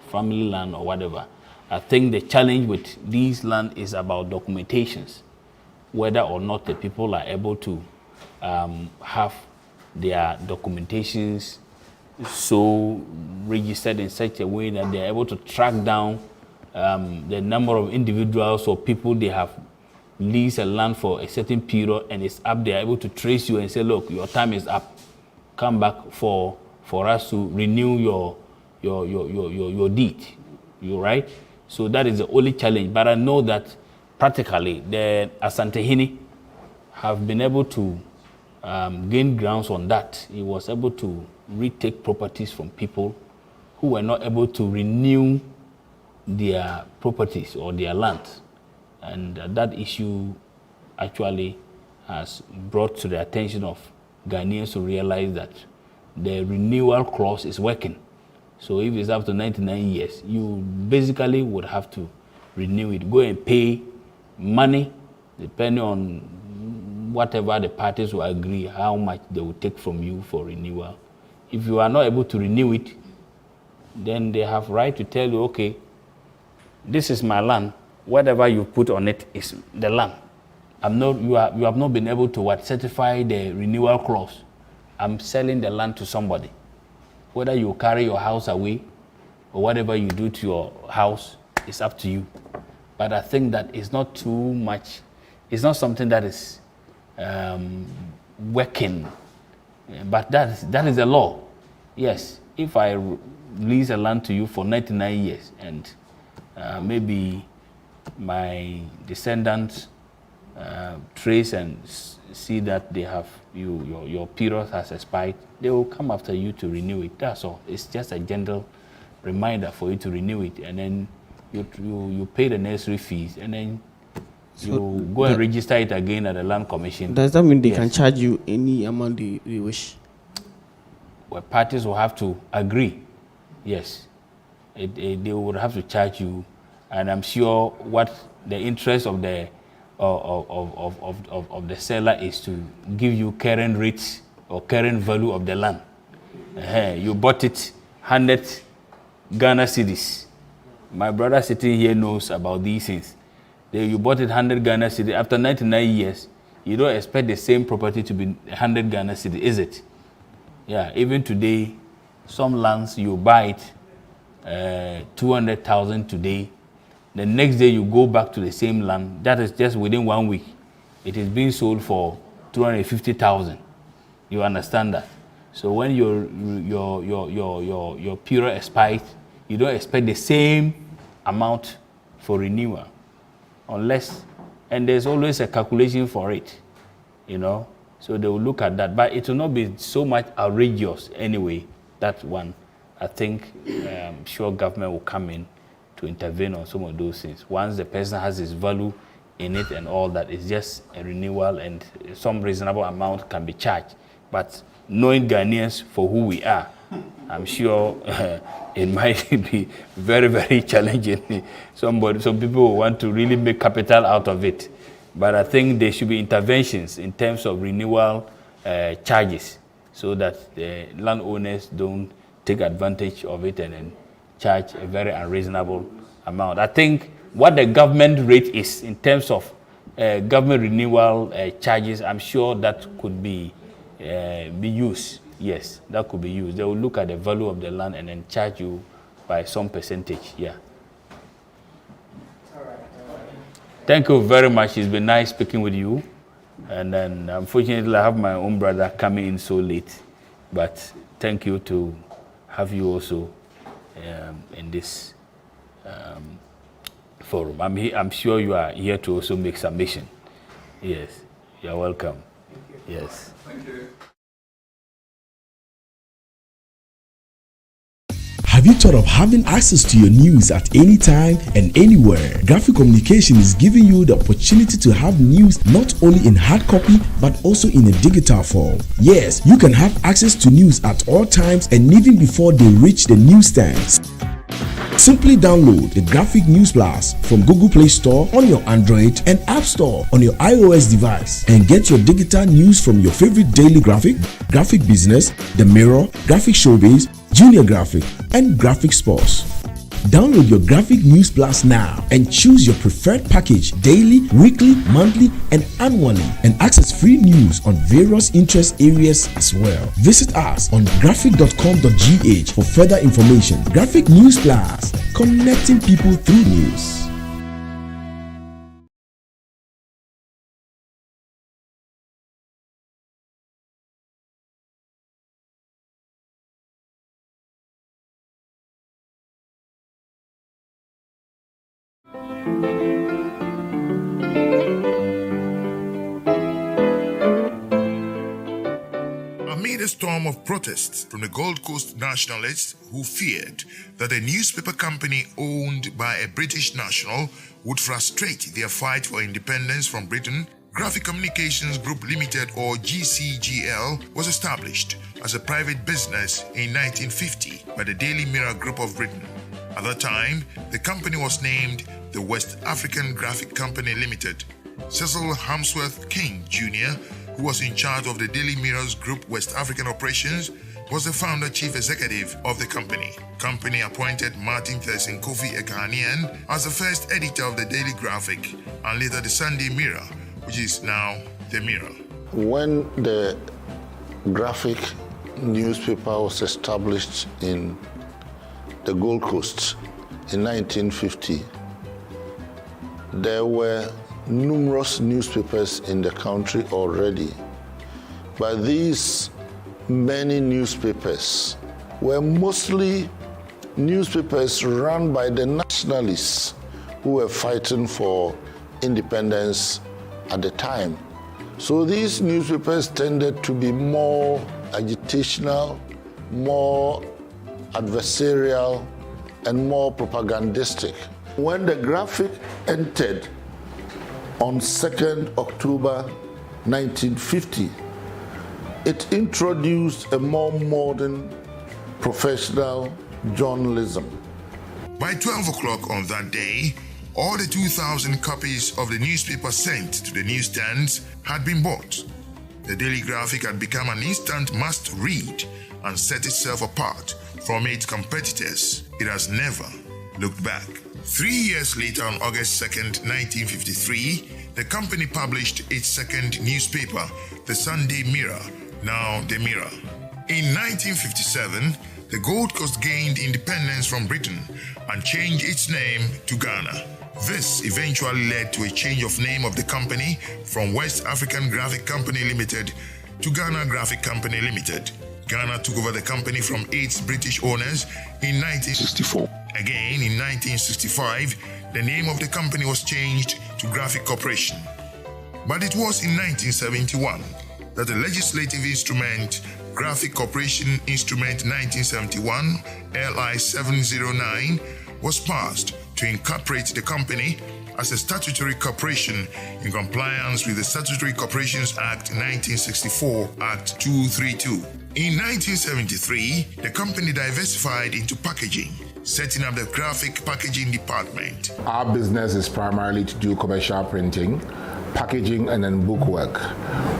family land or whatever, I think the challenge with these land is about documentations, whether or not the people are able to have their documentations so registered in such a way that they're able to track down the number of individuals or people they have leased a land for a certain period, and it's up. They're able to trace you and say, look, your time is up. Come back for us to renew your deed. You right? So that is the only challenge. But I know that practically the Asantehene have been able to gain grounds on that. He was able to retake properties from people who were not able to renew their properties or their land. And that issue actually has brought to the attention of Ghanaians to realize that the renewal clause is working. So if it's up to 99 years, you basically would have to renew it. Go and pay money, depending on whatever the parties will agree, how much they will take from you for renewal. If you are not able to renew it, then they have right to tell you, okay, this is my land. Whatever you put on it is the land. You have not been able to certify the renewal clause. I'm selling the land to somebody. Whether you carry your house away or whatever you do to your house, it's up to you. But I think that it's not too much. It's not something that is working. But that is the law. Yes, if I lease a land to you for 99 years and maybe my descendants trace and see that they have your period has expired, they will come after you to renew it. That's all. It's just a gentle reminder for you to renew it, and then you pay the necessary fees, and then you go and register it again at the Land Commission. Does that mean they can charge you any amount they wish? Well, parties will have to agree. Yes, they would have to charge you, and I'm sure what the interest of of the seller is to give you current rates or current value of the land. You bought it 100 Ghana cedis. My brother sitting here knows about these things. You bought it 100 Ghana cedis. After 99 years, you don't expect the same property to be 100 Ghana cedis, is it? Yeah, even today, some lands you buy it 200,000 today. The next day you go back to the same land. That is just within 1 week. It is being sold for 250,000. You understand that? So when your period expires, you don't expect the same amount for renewal, unless, and there's always a calculation for it, you know. So they will look at that, but it will not be so much outrageous anyway. That one, I think, I'm sure government will come in to intervene on some of those things. Once the person has his value in it and all that, it's just a renewal and some reasonable amount can be charged. But knowing Ghanaians for who we are, I'm sure it might be very, very challenging. Some people will want to really make capital out of it. But I think there should be interventions in terms of renewal charges so that the landowners don't take advantage of it and then charge a very unreasonable amount. I think what the government rate is in terms of government renewal charges, I'm sure that could be used. Yes, that could be used. They will look at the value of the land and then charge you by some percentage. Yeah. All right. Thank you very much. It's been nice speaking with you. And then unfortunately, I have my own brother coming in so late. But thank you to have you also in this forum. I'm sure you are here to also make submission. Yes, you're welcome. Thank you. Yes. Thank you. Have you thought of having access to your news at any time and anywhere? Graphic Communication is giving you the opportunity to have news not only in hard copy but also in a digital form. Yes, you can have access to news at all times and even before they reach the newsstands. Simply download the Graphic News Plus from Google Play Store on your Android and App Store on your iOS device and get your digital news from your favorite daily graphic, Graphic Business, The Mirror, Graphic Showbiz, Junior Graphic, and Graphic Sports. Download your Graphic News Plus now and choose your preferred package daily, weekly, monthly, and annually, and access free news on various interest areas as well. Visit us on graphic.com.gh for further information. Graphic News Plus, connecting people through news. Amid a storm of protests from the Gold Coast nationalists who feared that a newspaper company owned by a British national would frustrate their fight for independence from Britain, Graphic Communications Group Limited, or GCGL, was established as a private business in 1950 by the Daily Mirror Group of Britain. At that time, the company was named the West African Graphic Company Limited. Cecil Hamsworth King Jr., who was in charge of the Daily Mirror's Group West African operations, was the founder chief executive of the company. Company appointed Martin Thurston Kofi, a Ghanaian, as the first editor of the Daily Graphic and later the Sunday Mirror, which is now the Mirror. When the Graphic newspaper was established in the Gold Coast in 1950, there were numerous newspapers in the country already, but these many newspapers were mostly newspapers run by the nationalists who were fighting for independence at the time. So these newspapers tended to be more agitational, more adversarial, and more propagandistic. When the Graphic entered on 2nd October 1950, it introduced a more modern, professional journalism. By 12 o'clock on that day, all the 2,000 copies of the newspaper sent to the newsstands had been bought. The Daily Graphic had become an instant must-read and set itself apart from its competitors. It has never looked back. 3 years later, on August 2nd, 1953, the company published its second newspaper, the Sunday Mirror, now the Mirror. In 1957, the Gold Coast gained independence from Britain and changed its name to Ghana. This eventually led to a change of name of the company from West African Graphic Company Limited to Ghana Graphic Company Limited. Ghana took over the company from its British owners in 1964. Again, in 1965, the name of the company was changed to Graphic Corporation. But it was in 1971 that the legislative instrument Graphic Corporation Instrument 1971 LI 709 was passed to incorporate the company as a statutory corporation in compliance with the Statutory Corporations Act 1964, Act 232. In 1973, the company diversified into packaging, setting up the graphic packaging department. Our business is primarily to do commercial printing, packaging, and then bookwork.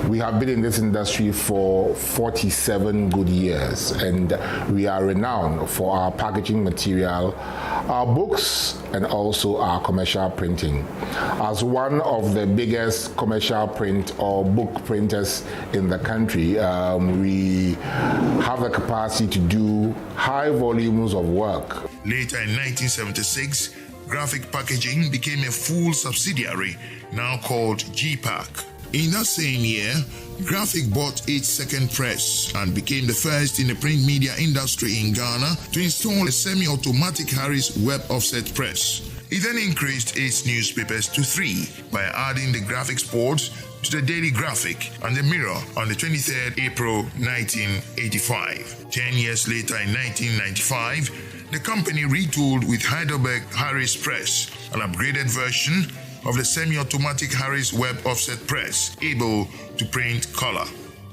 We have been in this industry for 47 good years, and we are renowned for our packaging material, our books, and also our commercial printing. As one of the biggest commercial print or book printers in the country, we have the capacity to do high volumes of work. Later in 1976, Graphic Packaging became a full subsidiary, now called GPAC. In that same year, Graphic bought its second press and became the first in the print media industry in Ghana to install a semi-automatic Harris web offset press. It then increased its newspapers to 3 by adding the Graphic Sports to the Daily Graphic and the Mirror on the 23rd April 1985. 10 years later, in 1995, the company retooled with Heidelberg Harris Press, an upgraded version of the semi-automatic Harris web offset press, able to print color.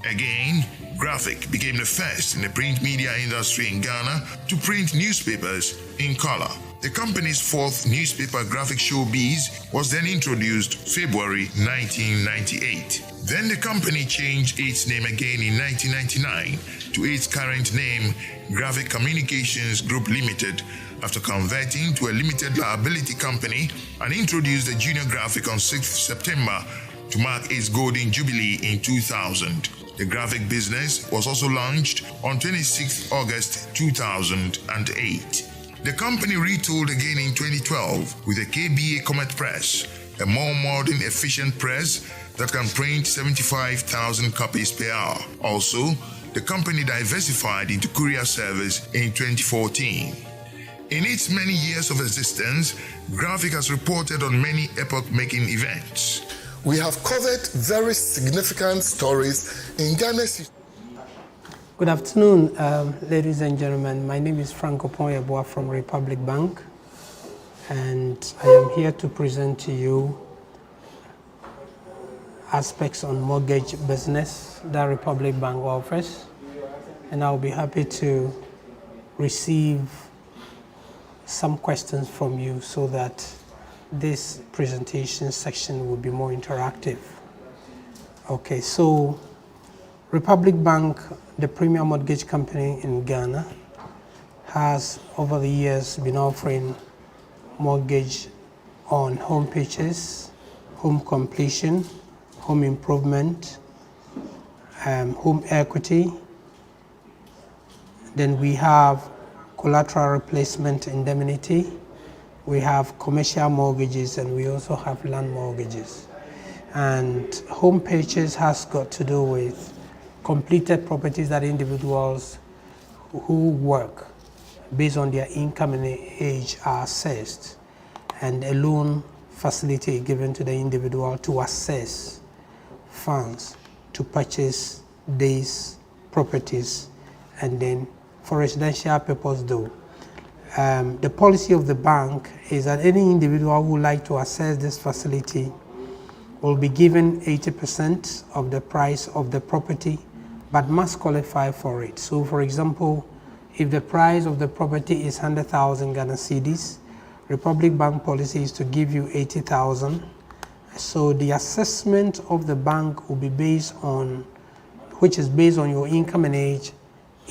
Again, Graphic became the first in the print media industry in Ghana to print newspapers in color. The company's fourth newspaper, Graphic Showbiz, was then introduced February 1998. Then the company changed its name again in 1999 to its current name, Graphic Communications Group Limited, after converting to a limited liability company, and introduced the Junior Graphic on 6th September to mark its golden jubilee in 2000. The graphic business was also launched on 26th August 2008. The company retooled again in 2012 with a KBA Comet Press, a more modern, efficient press that can print 75,000 copies per hour. Also, the company diversified into courier service in 2014. In its many years of existence, Graphic has reported on many epoch-making events. We have covered very significant stories in Ghana's. Good afternoon, ladies and gentlemen. My name is Franco Ponyeboa from Republic Bank, and I am here to present to you aspects on mortgage business that Republic Bank offers, and I'll be happy to receive some questions from you so that this presentation section will be more interactive. Okay, so Republic Bank, the premier mortgage company in Ghana, has over the years been offering mortgage on home purchase, home completion, home improvement, home equity. Then we have collateral replacement indemnity, we have commercial mortgages, and we also have land mortgages. And home purchase has got to do with completed properties that individuals who work based on their income and age are assessed, and a loan facility given to the individual to assess funds to purchase these properties, and then for residential purpose though. The policy of the bank is that any individual who would like to access this facility will be given 80% of the price of the property, but must qualify for it. So for example, if the price of the property is 100,000 Ghana cedis, Republic Bank policy is to give you 80,000. So the assessment of the bank will be based on, which is based on your income and age,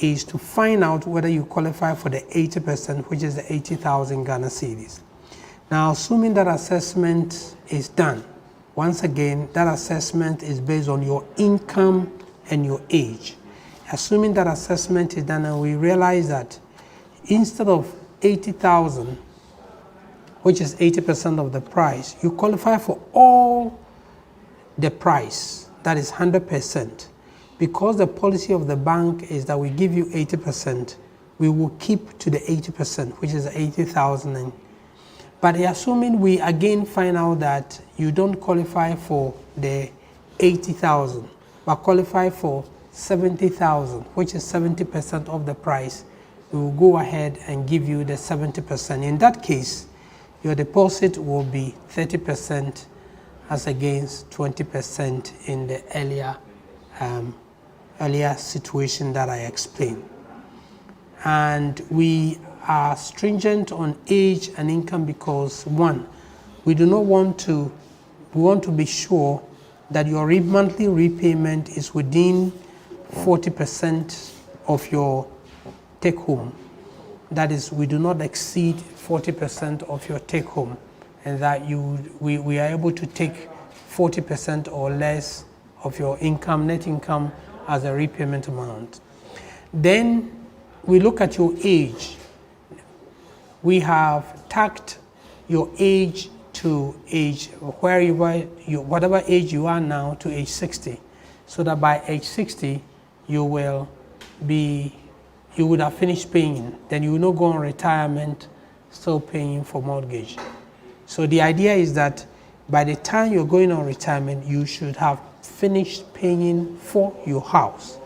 is to find out whether you qualify for the 80%, which is the 80,000 Ghana cedis. Now, assuming that assessment is done, once again, that assessment is based on your income and your age. Assuming that assessment is done and we realize that instead of 80,000, which is 80% of the price, you qualify for all the price, that is 100%. Because the policy of the bank is that we give you 80%, we will keep to the 80%, which is 80,000. But assuming we again find out that you don't qualify for the 80,000, but qualify for 70,000, which is 70% of the price, we will go ahead and give you the 70%. In that case, your deposit will be 30% as against 20% in the earlier situation that I explained. And we are stringent on age and income because, one, we want to be sure that your monthly repayment is within 40% of your take home. That is, we do not exceed 40% of your take home, and that we are able to take 40% or less of your income, net income, as a repayment amount. Then we look at your age. We have tacked your age to age where you were, whatever age you are now, to age 60, so that by age 60 you would have finished paying. Then you will not go on retirement still paying for mortgage. So the idea is that by the time you're going on retirement, you should have finished paying for your house,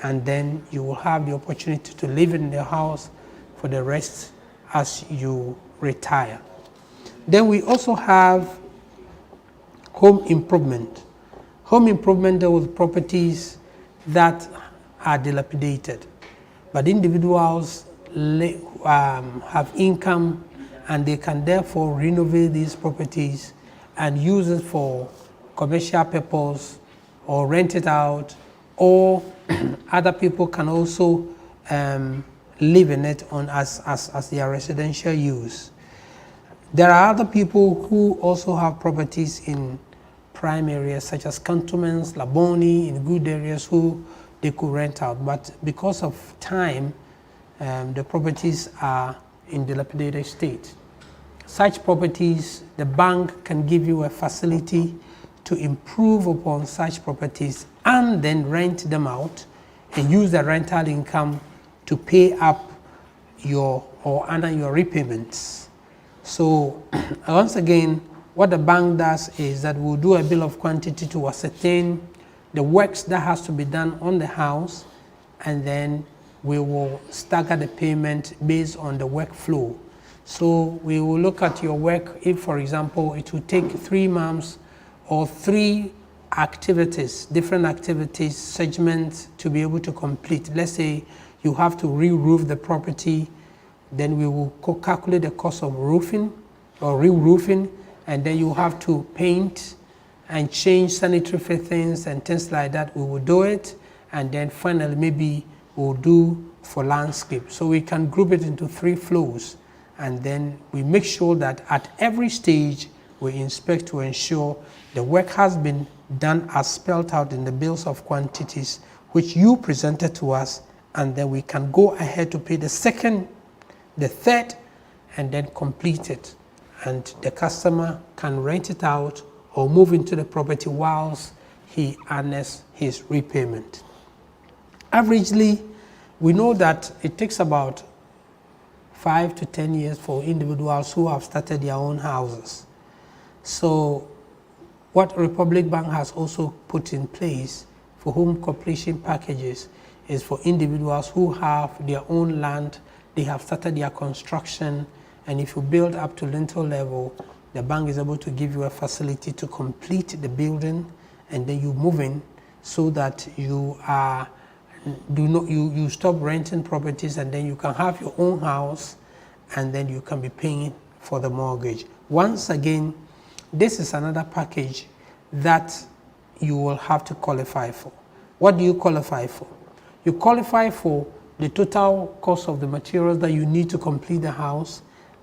and then you will have the opportunity to live in the house for the rest as you retire. Then we also have home improvement. Home improvement deals with properties that are dilapidated, but individuals have income and they can therefore renovate these properties and use it for commercial purpose or rent it out, or other people can also live in it as their residential use. There are other people who also have properties in prime areas such as cantonments, Laboni, in good areas who they could rent out, but because of time, the properties are in dilapidated state. Such properties, the bank can give you a facility to improve upon such properties and then rent them out and use the rental income to pay up or honor your repayments. So once again, what the bank does is that we'll do a bill of quantity to ascertain the works that has to be done on the house, and then we will stagger the payment based on the workflow. So we will look at your work. If, for example, it will take 3 months or 3 activities, different activities, segments to be able to complete. Let's say you have to re-roof the property, then we will calculate the cost of roofing or re-roofing, and then you have to paint and change sanitary fittings and things like that. We will do it, and then finally maybe we'll do for landscape. So we can group it into 3 flows, and then we make sure that at every stage we inspect to ensure the work has been done as spelled out in the bills of quantities which you presented to us, and then we can go ahead to pay the second, the third, and then complete it, and the customer can rent it out or move into the property whilst he honors his repayment. Averagely, we know that it takes about 5 to 10 years for individuals who have started their own houses. So what Republic Bank has also put in place for home completion packages is for individuals who have their own land, they have started their construction, and if you build up to lintel level, the bank is able to give you a facility to complete the building, and then you move in so that you stop renting properties, and then you can have your own house, and then you can be paying for the mortgage. Once again, this is another package that you will have to qualify for. What do you qualify for? You qualify for the total cost of the materials that you need to complete the house,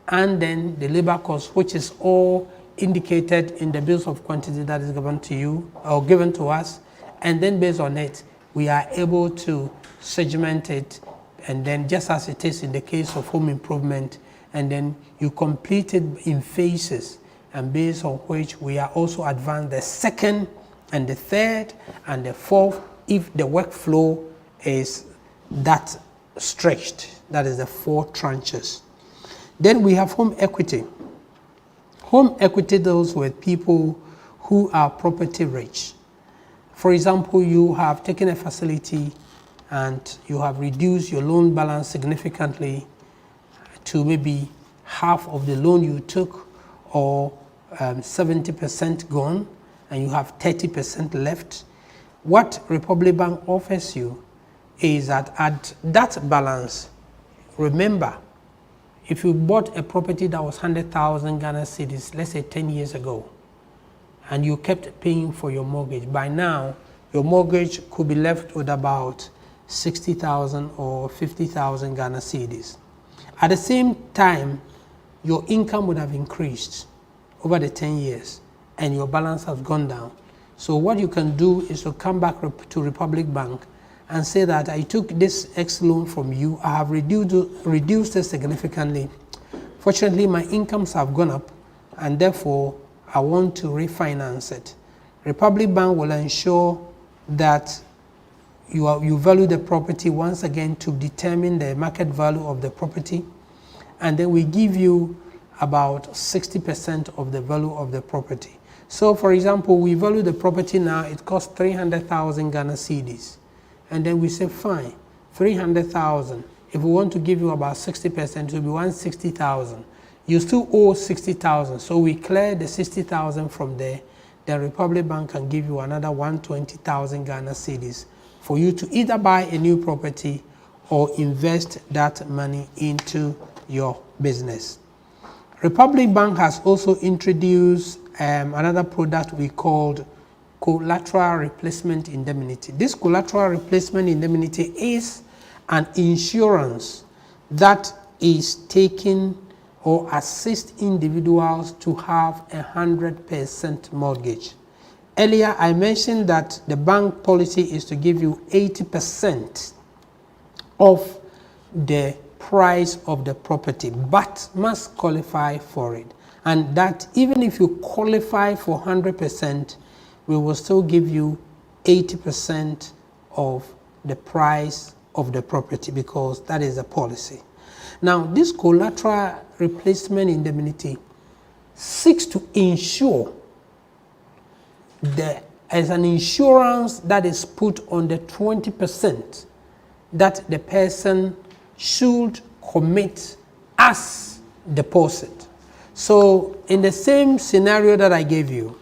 and then the labor cost, which is all indicated in the bills of quantity that is given to you or given to us, and then based on it, we are able to segment it, and then just as it is in the case of home improvement, and then you complete it in phases, and based on which we are also advanced the second and the third and the fourth if the workflow is that stretched. That is the 4 tranches. Then we have home equity. Home equity deals with people who are property rich. For example, you have taken a facility and you have reduced your loan balance significantly to maybe half of the loan you took, or 70% gone, and you have 30% left. What Republic Bank offers you is that at that balance, remember, if you bought a property that was 100,000 Ghana cedis, let's say 10 years ago, and you kept paying for your mortgage, by now your mortgage could be left with about 60,000 or 50,000 Ghana cedis. At the same time, your income would have increased over the 10 years and your balance has gone down. So what you can do is to come back to Republic Bank and say that I took this X loan from you, I have reduced it significantly. Fortunately, my incomes have gone up and therefore I want to refinance it. Republic Bank will ensure that you value the property once again to determine the market value of the property, and then we give you about 60% of the value of the property. So for example, we value the property now, it costs 300,000 Ghana cedis. And then we say, fine, 300,000. If we want to give you about 60%, it will be 160,000. You still owe 60,000. So we clear the 60,000 from there. The Republic Bank can give you another 120,000 Ghana cedis for you to either buy a new property or invest that money into your business. Republic Bank has also introduced another product we called collateral replacement indemnity. This collateral replacement indemnity is an insurance that is taken or assist individuals to have 100% mortgage. Earlier I mentioned that the bank policy is to give you 80% of the price of the property, but must qualify for it. And that even if you qualify for 100%, we will still give you 80% of the price of the property, because that is the policy. Now, this collateral replacement indemnity seeks to ensure as an insurance that is put on the 20% that the person should commit as deposit. So in the same scenario that I gave you,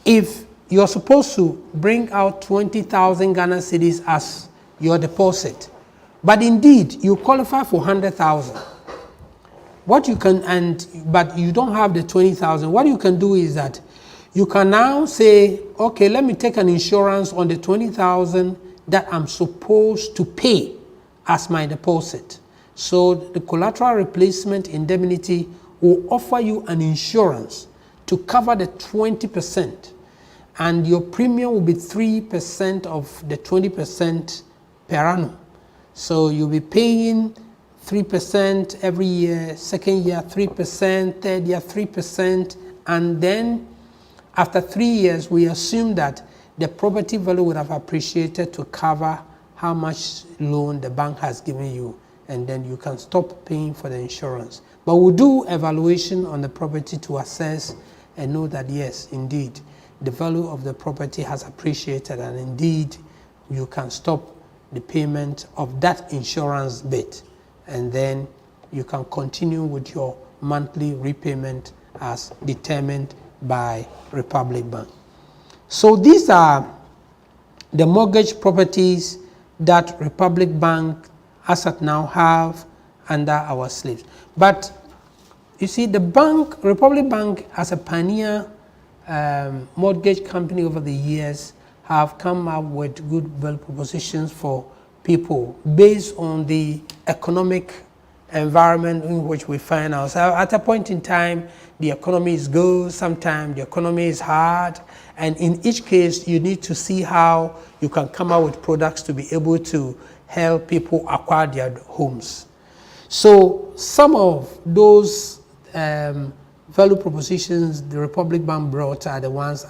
if you're supposed to bring out 20,000 Ghana cedis as your deposit, but indeed you qualify for 100,000, what you can, but you don't have the 20,000, what you can do is that you can now say, okay, let me take an insurance on the 20,000 that I'm supposed to pay as my deposit. So the collateral replacement indemnity will offer you an insurance to cover the 20%, and your premium will be 3% of the 20% per annum. So you'll be paying 3% every year, second year 3%, third year 3%, and then after 3 years we assume that the property value would have appreciated to cover how much loan the bank has given you, and then you can stop paying for the insurance. But we'll do evaluation on the property to assess and know that yes, indeed, the value of the property has appreciated, and indeed you can stop the payment of that insurance bit, and then you can continue with your monthly repayment as determined by Republic Bank. So these are the mortgage properties that Republic Bank as at now have under our sleeves. But you see, the bank, Republic Bank, as a pioneer mortgage company over the years, have come up with good value propositions for people based on the economic environment in which we find ourselves. At a point in time, the economy is good, sometimes the economy is hard, and in each case, you need to see how you can come up with products to be able to help people acquire their homes. So some of those value propositions the Republic Bank brought are the ones